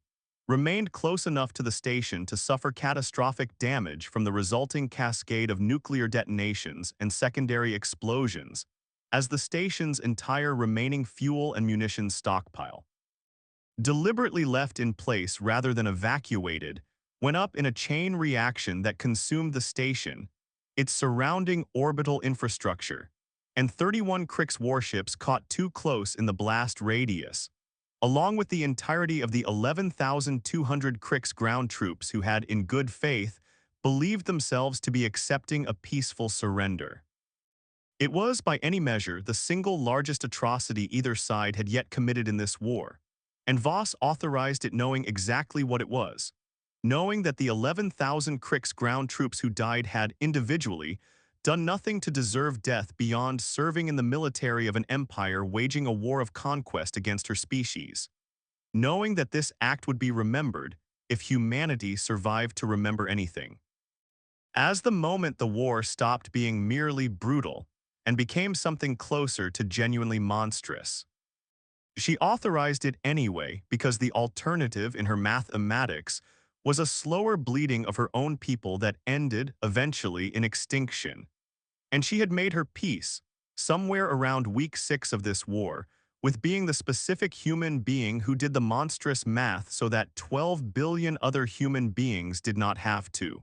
remained close enough to the station to suffer catastrophic damage from the resulting cascade of nuclear detonations and secondary explosions as the station's entire remaining fuel and munitions stockpile, deliberately left in place rather than evacuated, went up in a chain reaction that consumed the station, its surrounding orbital infrastructure, and 31 Kryx warships caught too close in the blast radius, along with the entirety of the 11,200 Kryx ground troops who had, in good faith, believed themselves to be accepting a peaceful surrender. It was, by any measure, the single largest atrocity either side had yet committed in this war, and Voss authorized it knowing exactly what it was, knowing that the 11,000 Kryx ground troops who died had, individually, done nothing to deserve death beyond serving in the military of an empire waging a war of conquest against her species, knowing that this act would be remembered if humanity survived to remember anything. As the moment the war stopped being merely brutal and became something closer to genuinely monstrous, she authorized it anyway because the alternative in her mathematics was a slower bleeding of her own people that ended, eventually, in extinction. And she had made her peace, somewhere around week 6 of this war, with being the specific human being who did the monstrous math so that 12 billion other human beings did not have to.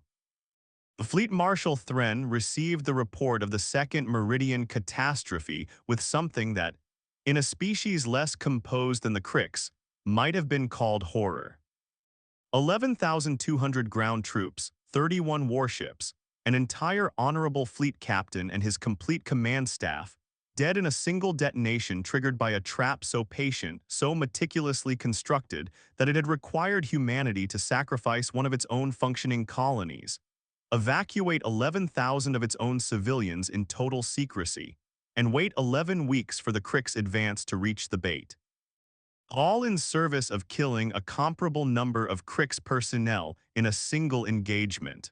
Fleet Marshal Thren received the report of the Second Meridian catastrophe with something that, in a species less composed than the Kryx, might have been called horror. 11,200 ground troops, 31 warships, an entire honorable fleet captain and his complete command staff, dead in a single detonation triggered by a trap so patient, so meticulously constructed that it had required humanity to sacrifice one of its own functioning colonies, evacuate 11,000 of its own civilians in total secrecy, and wait 11 weeks for the Kryx advance to reach the bait. All in service of killing a comparable number of Kryx personnel in a single engagement.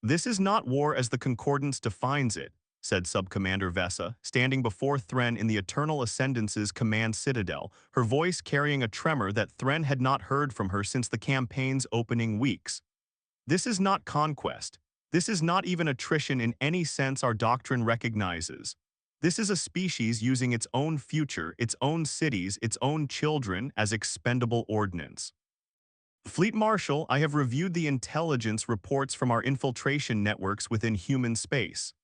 "This is not war as the Concordance defines it," said Subcommander Vessa, standing before Thren in the Eternal Ascendance's command citadel, her voice carrying a tremor that Thren had not heard from her since the campaign's opening weeks. "This is not conquest. This is not even attrition in any sense our doctrine recognizes. This is a species using its own future, its own cities, its own children as expendable ordnance. Fleet Marshal, I have reviewed the intelligence reports from our infiltration networks within human space.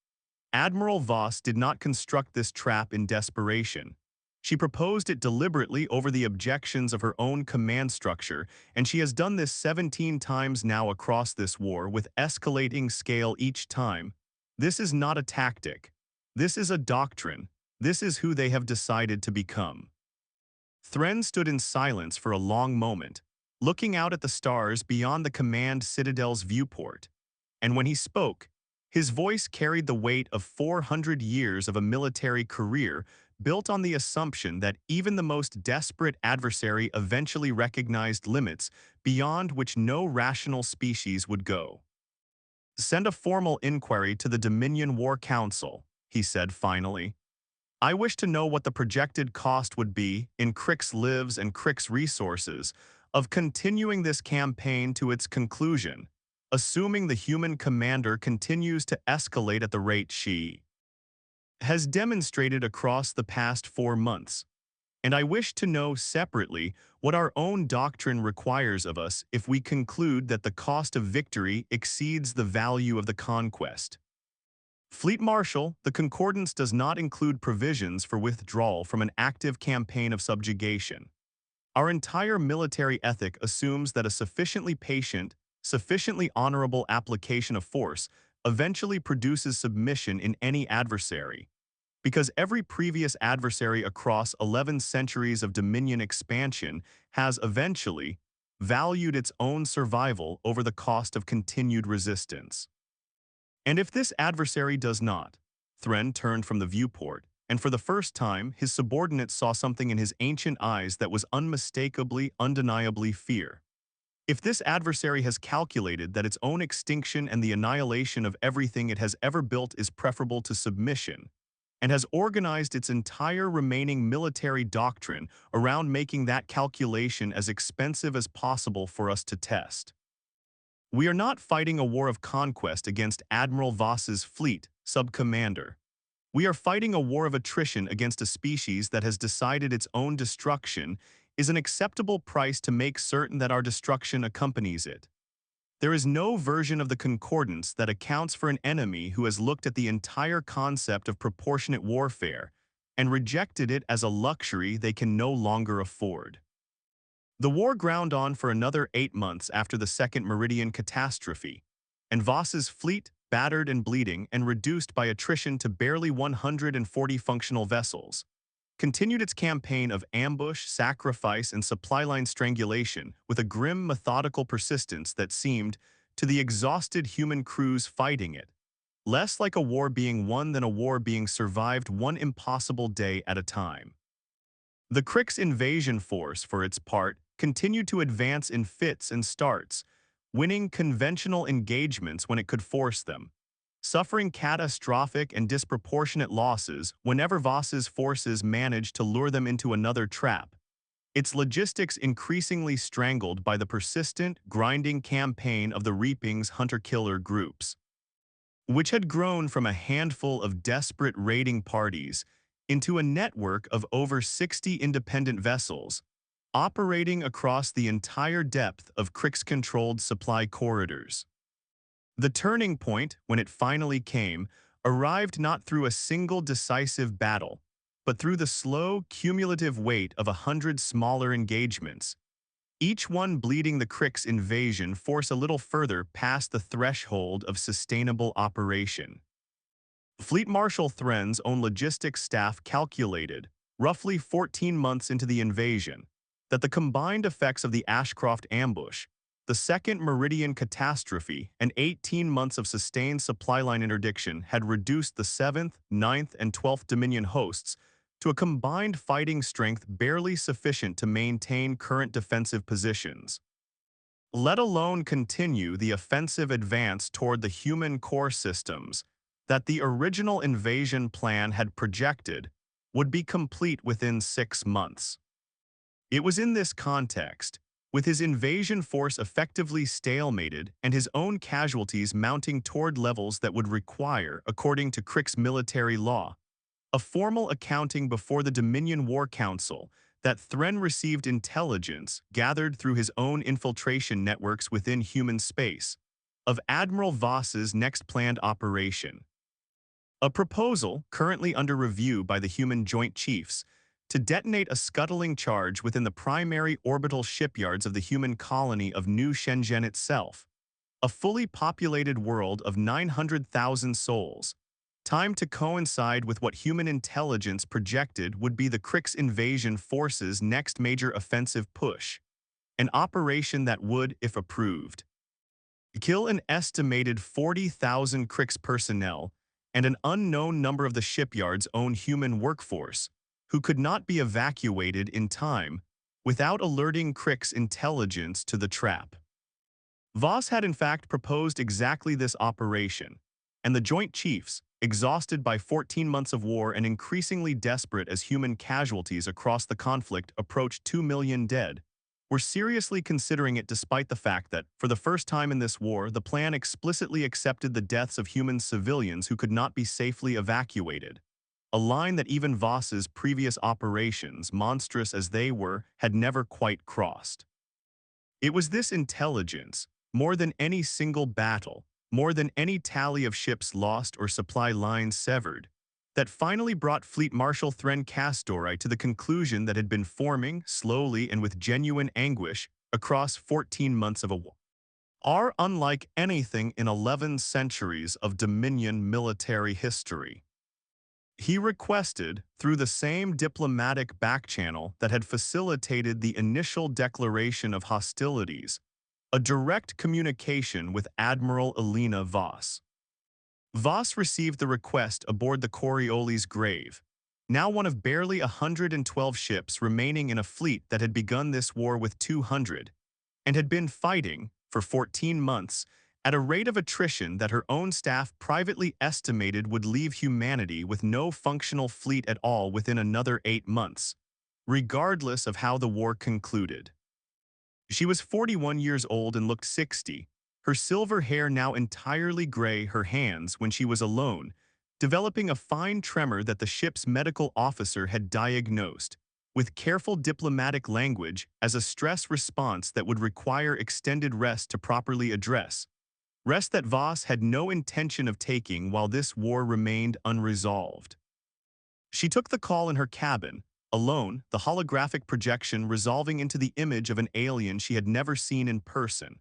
Admiral Voss did not construct this trap in desperation. She proposed it deliberately over the objections of her own command structure, and she has done this 17 times now across this war with escalating scale each time. This is not a tactic. This is a doctrine. This is who they have decided to become." Thren stood in silence for a long moment, looking out at the stars beyond the command citadel's viewport. And when he spoke, his voice carried the weight of 400 years of a military career built on the assumption that even the most desperate adversary eventually recognized limits beyond which no rational species would go. "Send a formal inquiry to the Dominion War Council," he said finally. "I wish to know what the projected cost would be, in Kryx lives and Kryx resources, of continuing this campaign to its conclusion, assuming the human commander continues to escalate at the rate she has demonstrated across the past 4 months. And I wish to know separately what our own doctrine requires of us if we conclude that the cost of victory exceeds the value of the conquest. Fleet Marshal, the Concordance does not include provisions for withdrawal from an active campaign of subjugation. Our entire military ethic assumes that a sufficiently patient, sufficiently honorable application of force eventually produces submission in any adversary, because every previous adversary across 11 centuries of Dominion expansion has eventually valued its own survival over the cost of continued resistance. And if this adversary does not, Thren turned from the viewport, and for the first time, his subordinates saw something in his ancient eyes that was unmistakably, undeniably fear. If this adversary has calculated that its own extinction and the annihilation of everything it has ever built is preferable to submission, and has organized its entire remaining military doctrine around making that calculation as expensive as possible for us to test. We are not fighting a war of conquest against Admiral Voss's fleet, sub-commander. We are fighting a war of attrition against a species that has decided its own destruction is an acceptable price to make certain that our destruction accompanies it. There is no version of the concordance that accounts for an enemy who has looked at the entire concept of proportionate warfare and rejected it as a luxury they can no longer afford. The war ground on for another 8 months after the Second Meridian catastrophe, and Voss's fleet, battered and bleeding and reduced by attrition to barely 140 functional vessels, continued its campaign of ambush, sacrifice, and supply line strangulation with a grim, methodical persistence that seemed, to the exhausted human crews fighting it, less like a war being won than a war being survived one impossible day at a time. The Kryx invasion force, for its part, continued to advance in fits and starts, winning conventional engagements when it could force them, suffering catastrophic and disproportionate losses whenever Voss's forces managed to lure them into another trap, its logistics increasingly strangled by the persistent, grinding campaign of the Reaping's hunter-killer groups, which had grown from a handful of desperate raiding parties into a network of over 60 independent vessels, operating across the entire depth of Kryx-controlled supply corridors. The turning point, when it finally came, arrived not through a single decisive battle, but through the slow, cumulative weight of 100 smaller engagements, each one bleeding the Kryx invasion force a little further past the threshold of sustainable operation. Fleet Marshal Thren's own logistics staff calculated, roughly 14 months into the invasion, that the combined effects of the Ashcroft ambush, the Second Meridian catastrophe, and 18 months of sustained supply line interdiction had reduced the 7th, 9th, and 12th Dominion hosts to a combined fighting strength barely sufficient to maintain current defensive positions, let alone continue the offensive advance toward the human core systems that the original invasion plan had projected would be complete within 6 months. It was in this context, with his invasion force effectively stalemated and his own casualties mounting toward levels that would require, according to Kryx military law, a formal accounting before the Dominion War Council, that Thren received intelligence, gathered through his own infiltration networks within human space, of Admiral Voss's next planned operation. A proposal, currently under review by the human Joint Chiefs, to detonate a scuttling charge within the primary orbital shipyards of the human colony of New Shenzhen itself, a fully populated world of 900,000 souls, timed to coincide with what human intelligence projected would be the Kryx invasion force's next major offensive push, an operation that would, if approved, kill an estimated 40,000 Kryx personnel and an unknown number of the shipyard's own human workforce, who could not be evacuated in time without alerting Kryx intelligence to the trap. Voss had in fact proposed exactly this operation, and the Joint Chiefs, exhausted by 14 months of war and increasingly desperate as human casualties across the conflict approached 2 million dead, were seriously considering it despite the fact that, for the first time in this war, the plan explicitly accepted the deaths of human civilians who could not be safely evacuated, a line that even Voss's previous operations, monstrous as they were, had never quite crossed. It was this intelligence, more than any single battle, more than any tally of ships lost or supply lines severed, that finally brought Fleet Marshal Thren Castori to the conclusion that had been forming, slowly and with genuine anguish, across 14 months of a war, are unlike anything in 11 centuries of Dominion military history. He requested, through the same diplomatic backchannel that had facilitated the initial declaration of hostilities, a direct communication with Admiral Elena Voss. Voss received the request aboard the Coriolis Grave, now one of barely 112 ships remaining in a fleet that had begun this war with 200, and had been fighting, for 14 months, at a rate of attrition that her own staff privately estimated would leave humanity with no functional fleet at all within another 8 months, regardless of how the war concluded. She was 41 years old and looked 60, her silver hair now entirely gray, her hands, when she was alone, developing a fine tremor that the ship's medical officer had diagnosed, with careful diplomatic language, as a stress response that would require extended rest to properly address. Rest that Voss had no intention of taking while this war remained unresolved. She took the call in her cabin, alone, the holographic projection resolving into the image of an alien she had never seen in person.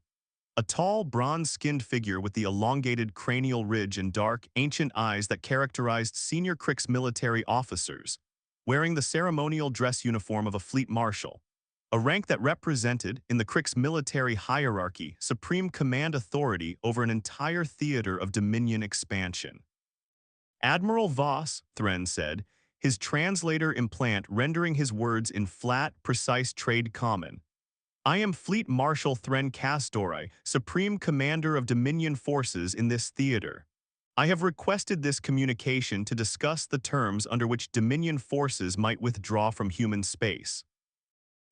A tall, bronze-skinned figure with the elongated cranial ridge and dark, ancient eyes that characterized senior Kryx military officers, wearing the ceremonial dress uniform of a fleet marshal, a rank that represented, in the Kryx military hierarchy, supreme command authority over an entire theater of Dominion expansion. Admiral Voss, Thren said, his translator implant rendering his words in flat, precise trade common. I am Fleet Marshal Thren Castori, Supreme Commander of Dominion forces in this theater. I have requested this communication to discuss the terms under which Dominion forces might withdraw from human space.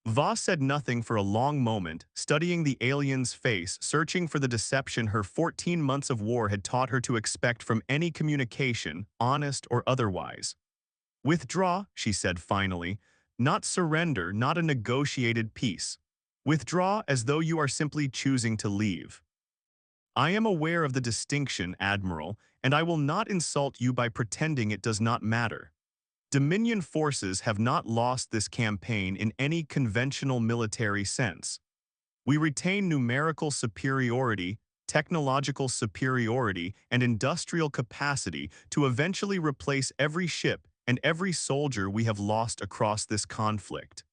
Voss said nothing for a long moment, studying the alien's face, searching for the deception her 14 months of war had taught her to expect from any communication, honest or otherwise. Withdraw, she said finally, not surrender, not a negotiated peace. Withdraw as though you are simply choosing to leave. I am aware of the distinction, Admiral, and I will not insult you by pretending it does not matter. Dominion forces have not lost this campaign in any conventional military sense. We retain numerical superiority, technological superiority, and industrial capacity to eventually replace every ship and every soldier we have lost across this conflict.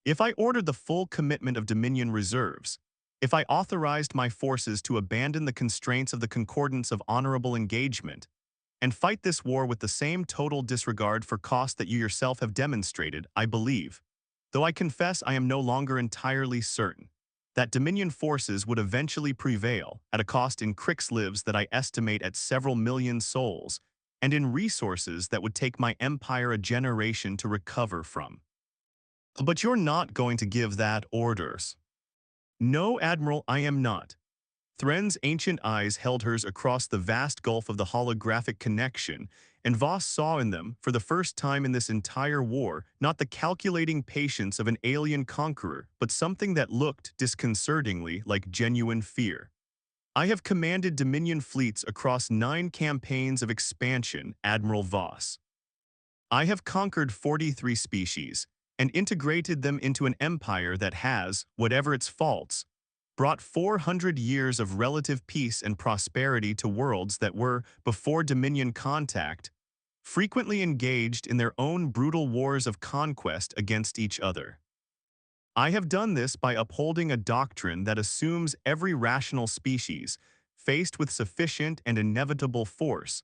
If I ordered the full commitment of Dominion reserves, if I authorized my forces to abandon the constraints of the concordance of honorable engagement, and fight this war with the same total disregard for cost that you yourself have demonstrated, I believe, though I confess I am no longer entirely certain, that Dominion forces would eventually prevail at a cost in Kryx lives that I estimate at several million souls, and in resources that would take my empire a generation to recover from. But you're not going to give that orders. No, Admiral, I am not. Thren's ancient eyes held hers across the vast gulf of the holographic connection, and Voss saw in them, for the first time in this entire war, not the calculating patience of an alien conqueror, but something that looked, disconcertingly, like genuine fear. I have commanded Dominion fleets across 9 campaigns of expansion, Admiral Voss. I have conquered 43 species, and integrated them into an empire that has, whatever its faults, brought 400 years of relative peace and prosperity to worlds that were, before Dominion contact, frequently engaged in their own brutal wars of conquest against each other. I have done this by upholding a doctrine that assumes every rational species, faced with sufficient and inevitable force,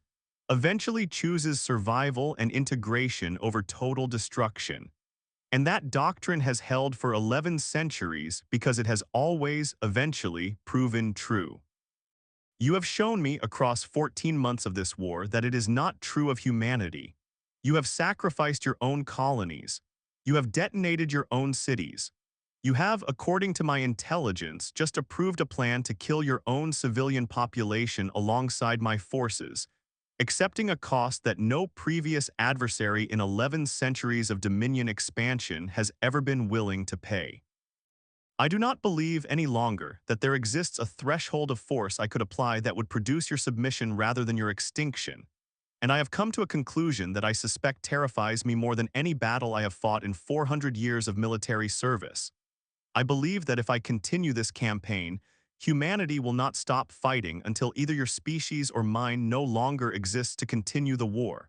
eventually chooses survival and integration over total destruction. And that doctrine has held for 11 centuries because it has always, eventually, proven true. You have shown me across 14 months of this war that it is not true of humanity. You have sacrificed your own colonies. You have detonated your own cities. You have, according to my intelligence, just approved a plan to kill your own civilian population alongside my forces, accepting a cost that no previous adversary in 11 centuries of Dominion expansion has ever been willing to pay. I do not believe any longer that there exists a threshold of force I could apply that would produce your submission rather than your extinction, and I have come to a conclusion that I suspect terrifies me more than any battle I have fought in 400 years of military service. I believe that if I continue this campaign, humanity will not stop fighting until either your species or mine no longer exists to continue the war,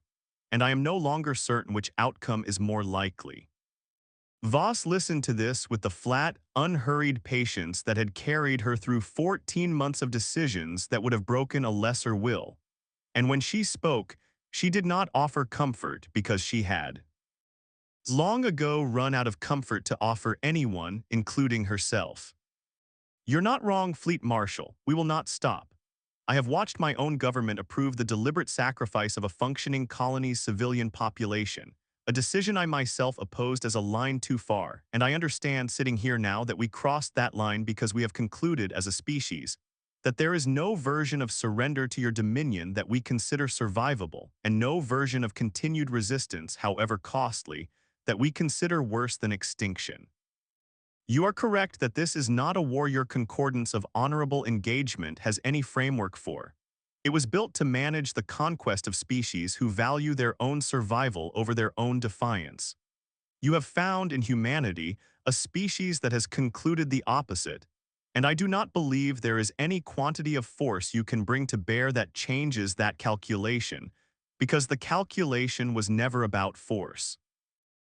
and I am no longer certain which outcome is more likely. Voss listened to this with the flat, unhurried patience that had carried her through 14 months of decisions that would have broken a lesser will, and when she spoke, she did not offer comfort because she had long ago run out of comfort to offer anyone, including herself. You're not wrong, Fleet Marshal. We will not stop. I have watched my own government approve the deliberate sacrifice of a functioning colony's civilian population, a decision I myself opposed as a line too far, and I understand sitting here now that we crossed that line because we have concluded as a species that there is no version of surrender to your dominion that we consider survivable, and no version of continued resistance, however costly, that we consider worse than extinction. You are correct that this is not a war your concordance of honorable engagement has any framework for. It was built to manage the conquest of species who value their own survival over their own defiance. You have found in humanity a species that has concluded the opposite, and I do not believe there is any quantity of force you can bring to bear that changes that calculation, because the calculation was never about force.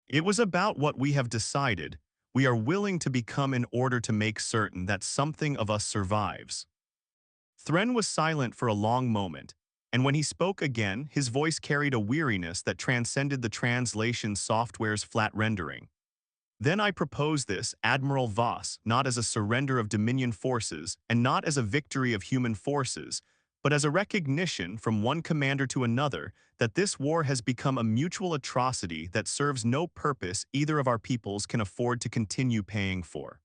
It was about what we have decided we are willing to become in order to make certain that something of us survives. Thren was silent for a long moment, and when he spoke again, his voice carried a weariness that transcended the translation software's flat rendering. Then I propose this, Admiral Voss, not as a surrender of Dominion forces, and not as a victory of human forces, but as a recognition from one commander to another that this war has become a mutual atrocity that serves no purpose either of our peoples can afford to continue paying for.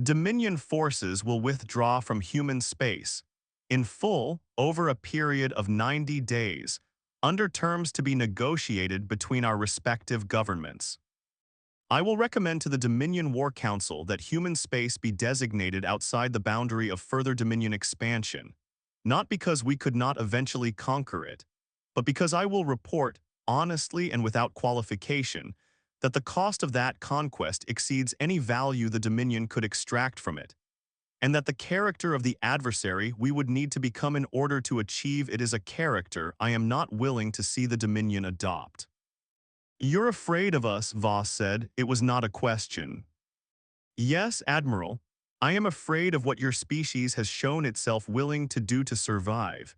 Dominion forces will withdraw from human space, in full, over a period of 90 days, under terms to be negotiated between our respective governments. I will recommend to the Dominion War Council that human space be designated outside the boundary of further Dominion expansion, not because we could not eventually conquer it, but because I will report, honestly and without qualification, that the cost of that conquest exceeds any value the Dominion could extract from it, and that the character of the adversary we would need to become in order to achieve it is a character I am not willing to see the Dominion adopt. You're afraid of us, Voss said. It was not a question. Yes, Admiral. I am afraid of what your species has shown itself willing to do to survive.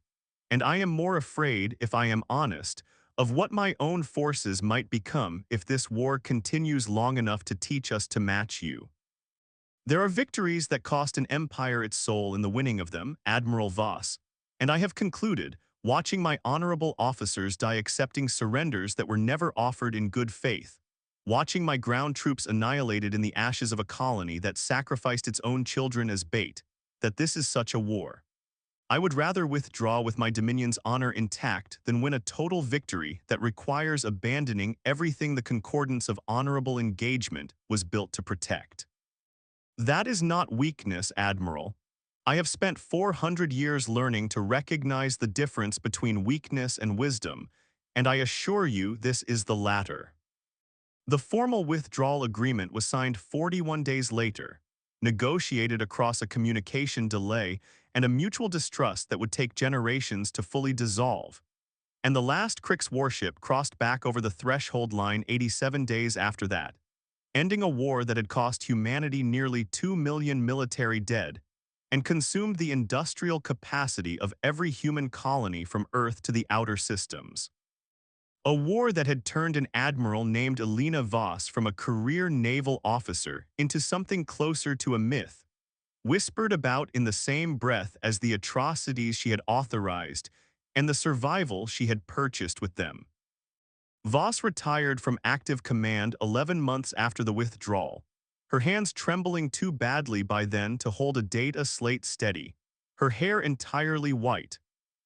And I am more afraid, if I am honest, of what my own forces might become if this war continues long enough to teach us to match you. There are victories that cost an empire its soul in the winning of them, Admiral Voss, and I have concluded, watching my honorable officers die accepting surrenders that were never offered in good faith, watching my ground troops annihilated in the ashes of a colony that sacrificed its own children as bait, that this is such a war. I would rather withdraw with my Dominion's honor intact than win a total victory that requires abandoning everything the concordance of honorable engagement was built to protect. That is not weakness, Admiral. I have spent 400 years learning to recognize the difference between weakness and wisdom, and I assure you this is the latter. The formal withdrawal agreement was signed 41 days later, negotiated across a communication delay and a mutual distrust that would take generations to fully dissolve. And the last Kryx warship crossed back over the threshold line 87 days after that, ending a war that had cost humanity nearly 2 million military dead and consumed the industrial capacity of every human colony from Earth to the outer systems. A war that had turned an admiral named Elena Voss from a career naval officer into something closer to a myth, whispered about in the same breath as the atrocities she had authorized and the survival she had purchased with them. Voss retired from active command 11 months after the withdrawal, her hands trembling too badly by then to hold a data slate steady, her hair entirely white,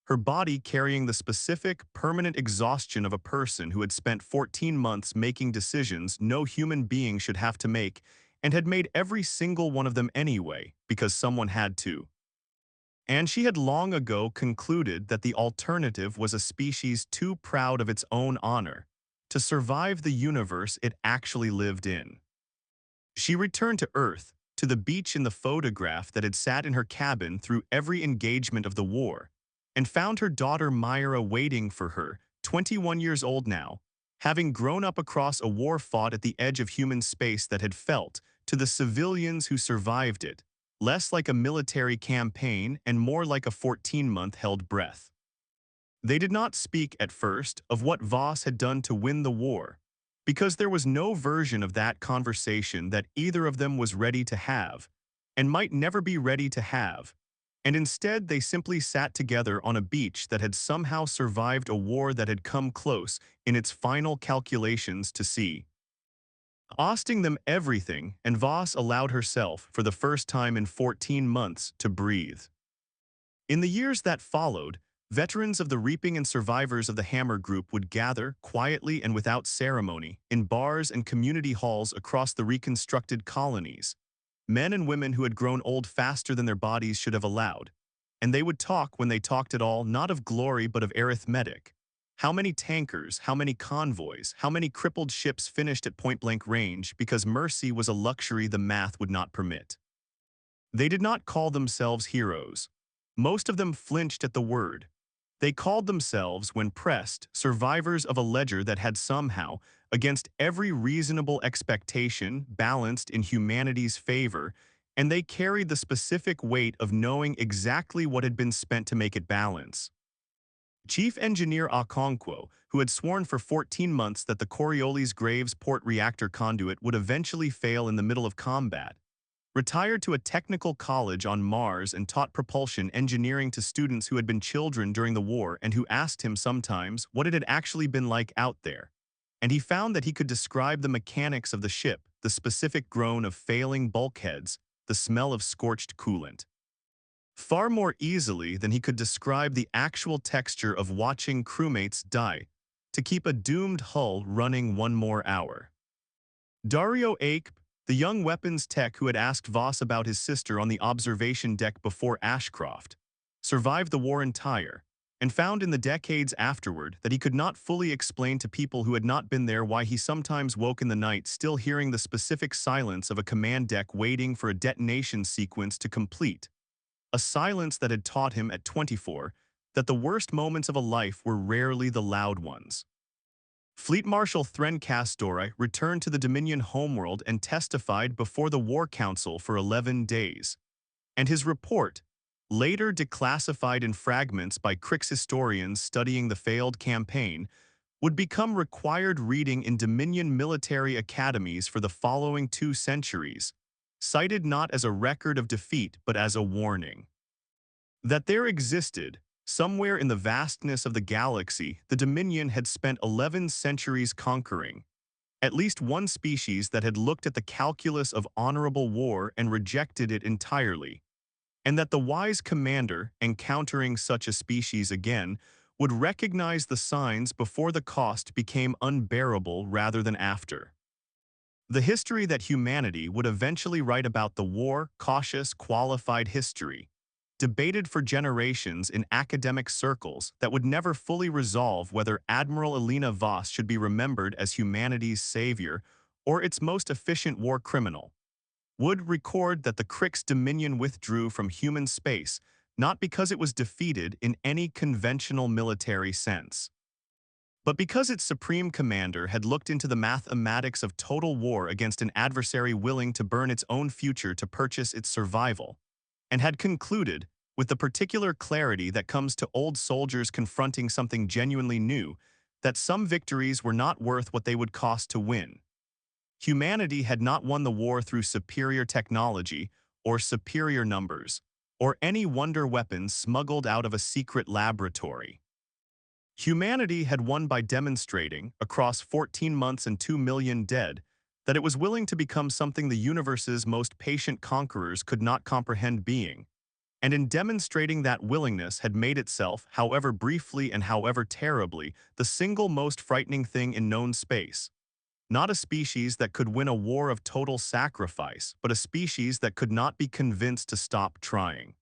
her body carrying the specific, permanent exhaustion of a person who had spent 14 months making decisions no human being should have to make and had made every single one of them anyway, because someone had to. And she had long ago concluded that the alternative was a species too proud of its own honor to survive the universe it actually lived in. She returned to Earth, to the beach in the photograph that had sat in her cabin through every engagement of the war, and found her daughter Myra waiting for her, 21 years old now, having grown up across a war fought at the edge of human space that had felt, to the civilians who survived it, less like a military campaign and more like a 14-month held breath. They did not speak at first of what Voss had done to win the war, because there was no version of that conversation that either of them was ready to have, and might never be ready to have. And instead, they simply sat together on a beach that had somehow survived a war that had come close in its final calculations to sea. Costing them everything, and Voss allowed herself, for the first time in 14 months, to breathe. In the years that followed, veterans of the Reaping and survivors of the Hammer Group would gather, quietly and without ceremony, in bars and community halls across the reconstructed colonies. Men and women who had grown old faster than their bodies should have allowed. And they would talk, when they talked at all, not of glory but of arithmetic. How many tankers, how many convoys, how many crippled ships finished at point-blank range because mercy was a luxury the math would not permit. They did not call themselves heroes. Most of them flinched at the word. They called themselves, when pressed, survivors of a ledger that had somehow, against every reasonable expectation, balanced in humanity's favor, and they carried the specific weight of knowing exactly what had been spent to make it balance. Chief Engineer Okonkwo, who had sworn for 14 months that the Coriolis Graves port reactor conduit would eventually fail in the middle of combat, retired to a technical college on Mars and taught propulsion engineering to students who had been children during the war and who asked him sometimes what it had actually been like out there. And he found that he could describe the mechanics of the ship, the specific groan of failing bulkheads, the smell of scorched coolant, far more easily than he could describe the actual texture of watching crewmates die to keep a doomed hull running one more hour. Dario Ake, the young weapons tech who had asked Voss about his sister on the observation deck before Ashcroft, survived the war entire, and found in the decades afterward that he could not fully explain to people who had not been there why he sometimes woke in the night still hearing the specific silence of a command deck waiting for a detonation sequence to complete. A silence that had taught him at 24 that the worst moments of a life were rarely the loud ones. Fleet Marshal Thren Castori returned to the Dominion homeworld and testified before the War Council for 11 days. And his report, later declassified in fragments by Kryx historians studying the failed campaign, would become required reading in Dominion military academies for the following 2 centuries, cited not as a record of defeat but as a warning. That there existed, somewhere in the vastness of the galaxy, the Dominion had spent 11 centuries conquering, at least one species that had looked at the calculus of honorable war and rejected it entirely, and that the wise commander, encountering such a species again, would recognize the signs before the cost became unbearable rather than after. The history that humanity would eventually write about the war, cautious, qualified history, debated for generations in academic circles that would never fully resolve whether Admiral Elena Voss should be remembered as humanity's savior or its most efficient war criminal, would record that the Kryx Dominion withdrew from human space not because it was defeated in any conventional military sense, but because its supreme commander had looked into the mathematics of total war against an adversary willing to burn its own future to purchase its survival, and had concluded, with the particular clarity that comes to old soldiers confronting something genuinely new, that some victories were not worth what they would cost to win. Humanity had not won the war through superior technology or superior numbers, or any wonder weapons smuggled out of a secret laboratory. Humanity had won by demonstrating, across 14 months and 2 million dead, that it was willing to become something the universe's most patient conquerors could not comprehend being, and in demonstrating that willingness had made itself, however briefly and however terribly, the single most frightening thing in known space. Not a species that could win a war of total sacrifice, but a species that could not be convinced to stop trying.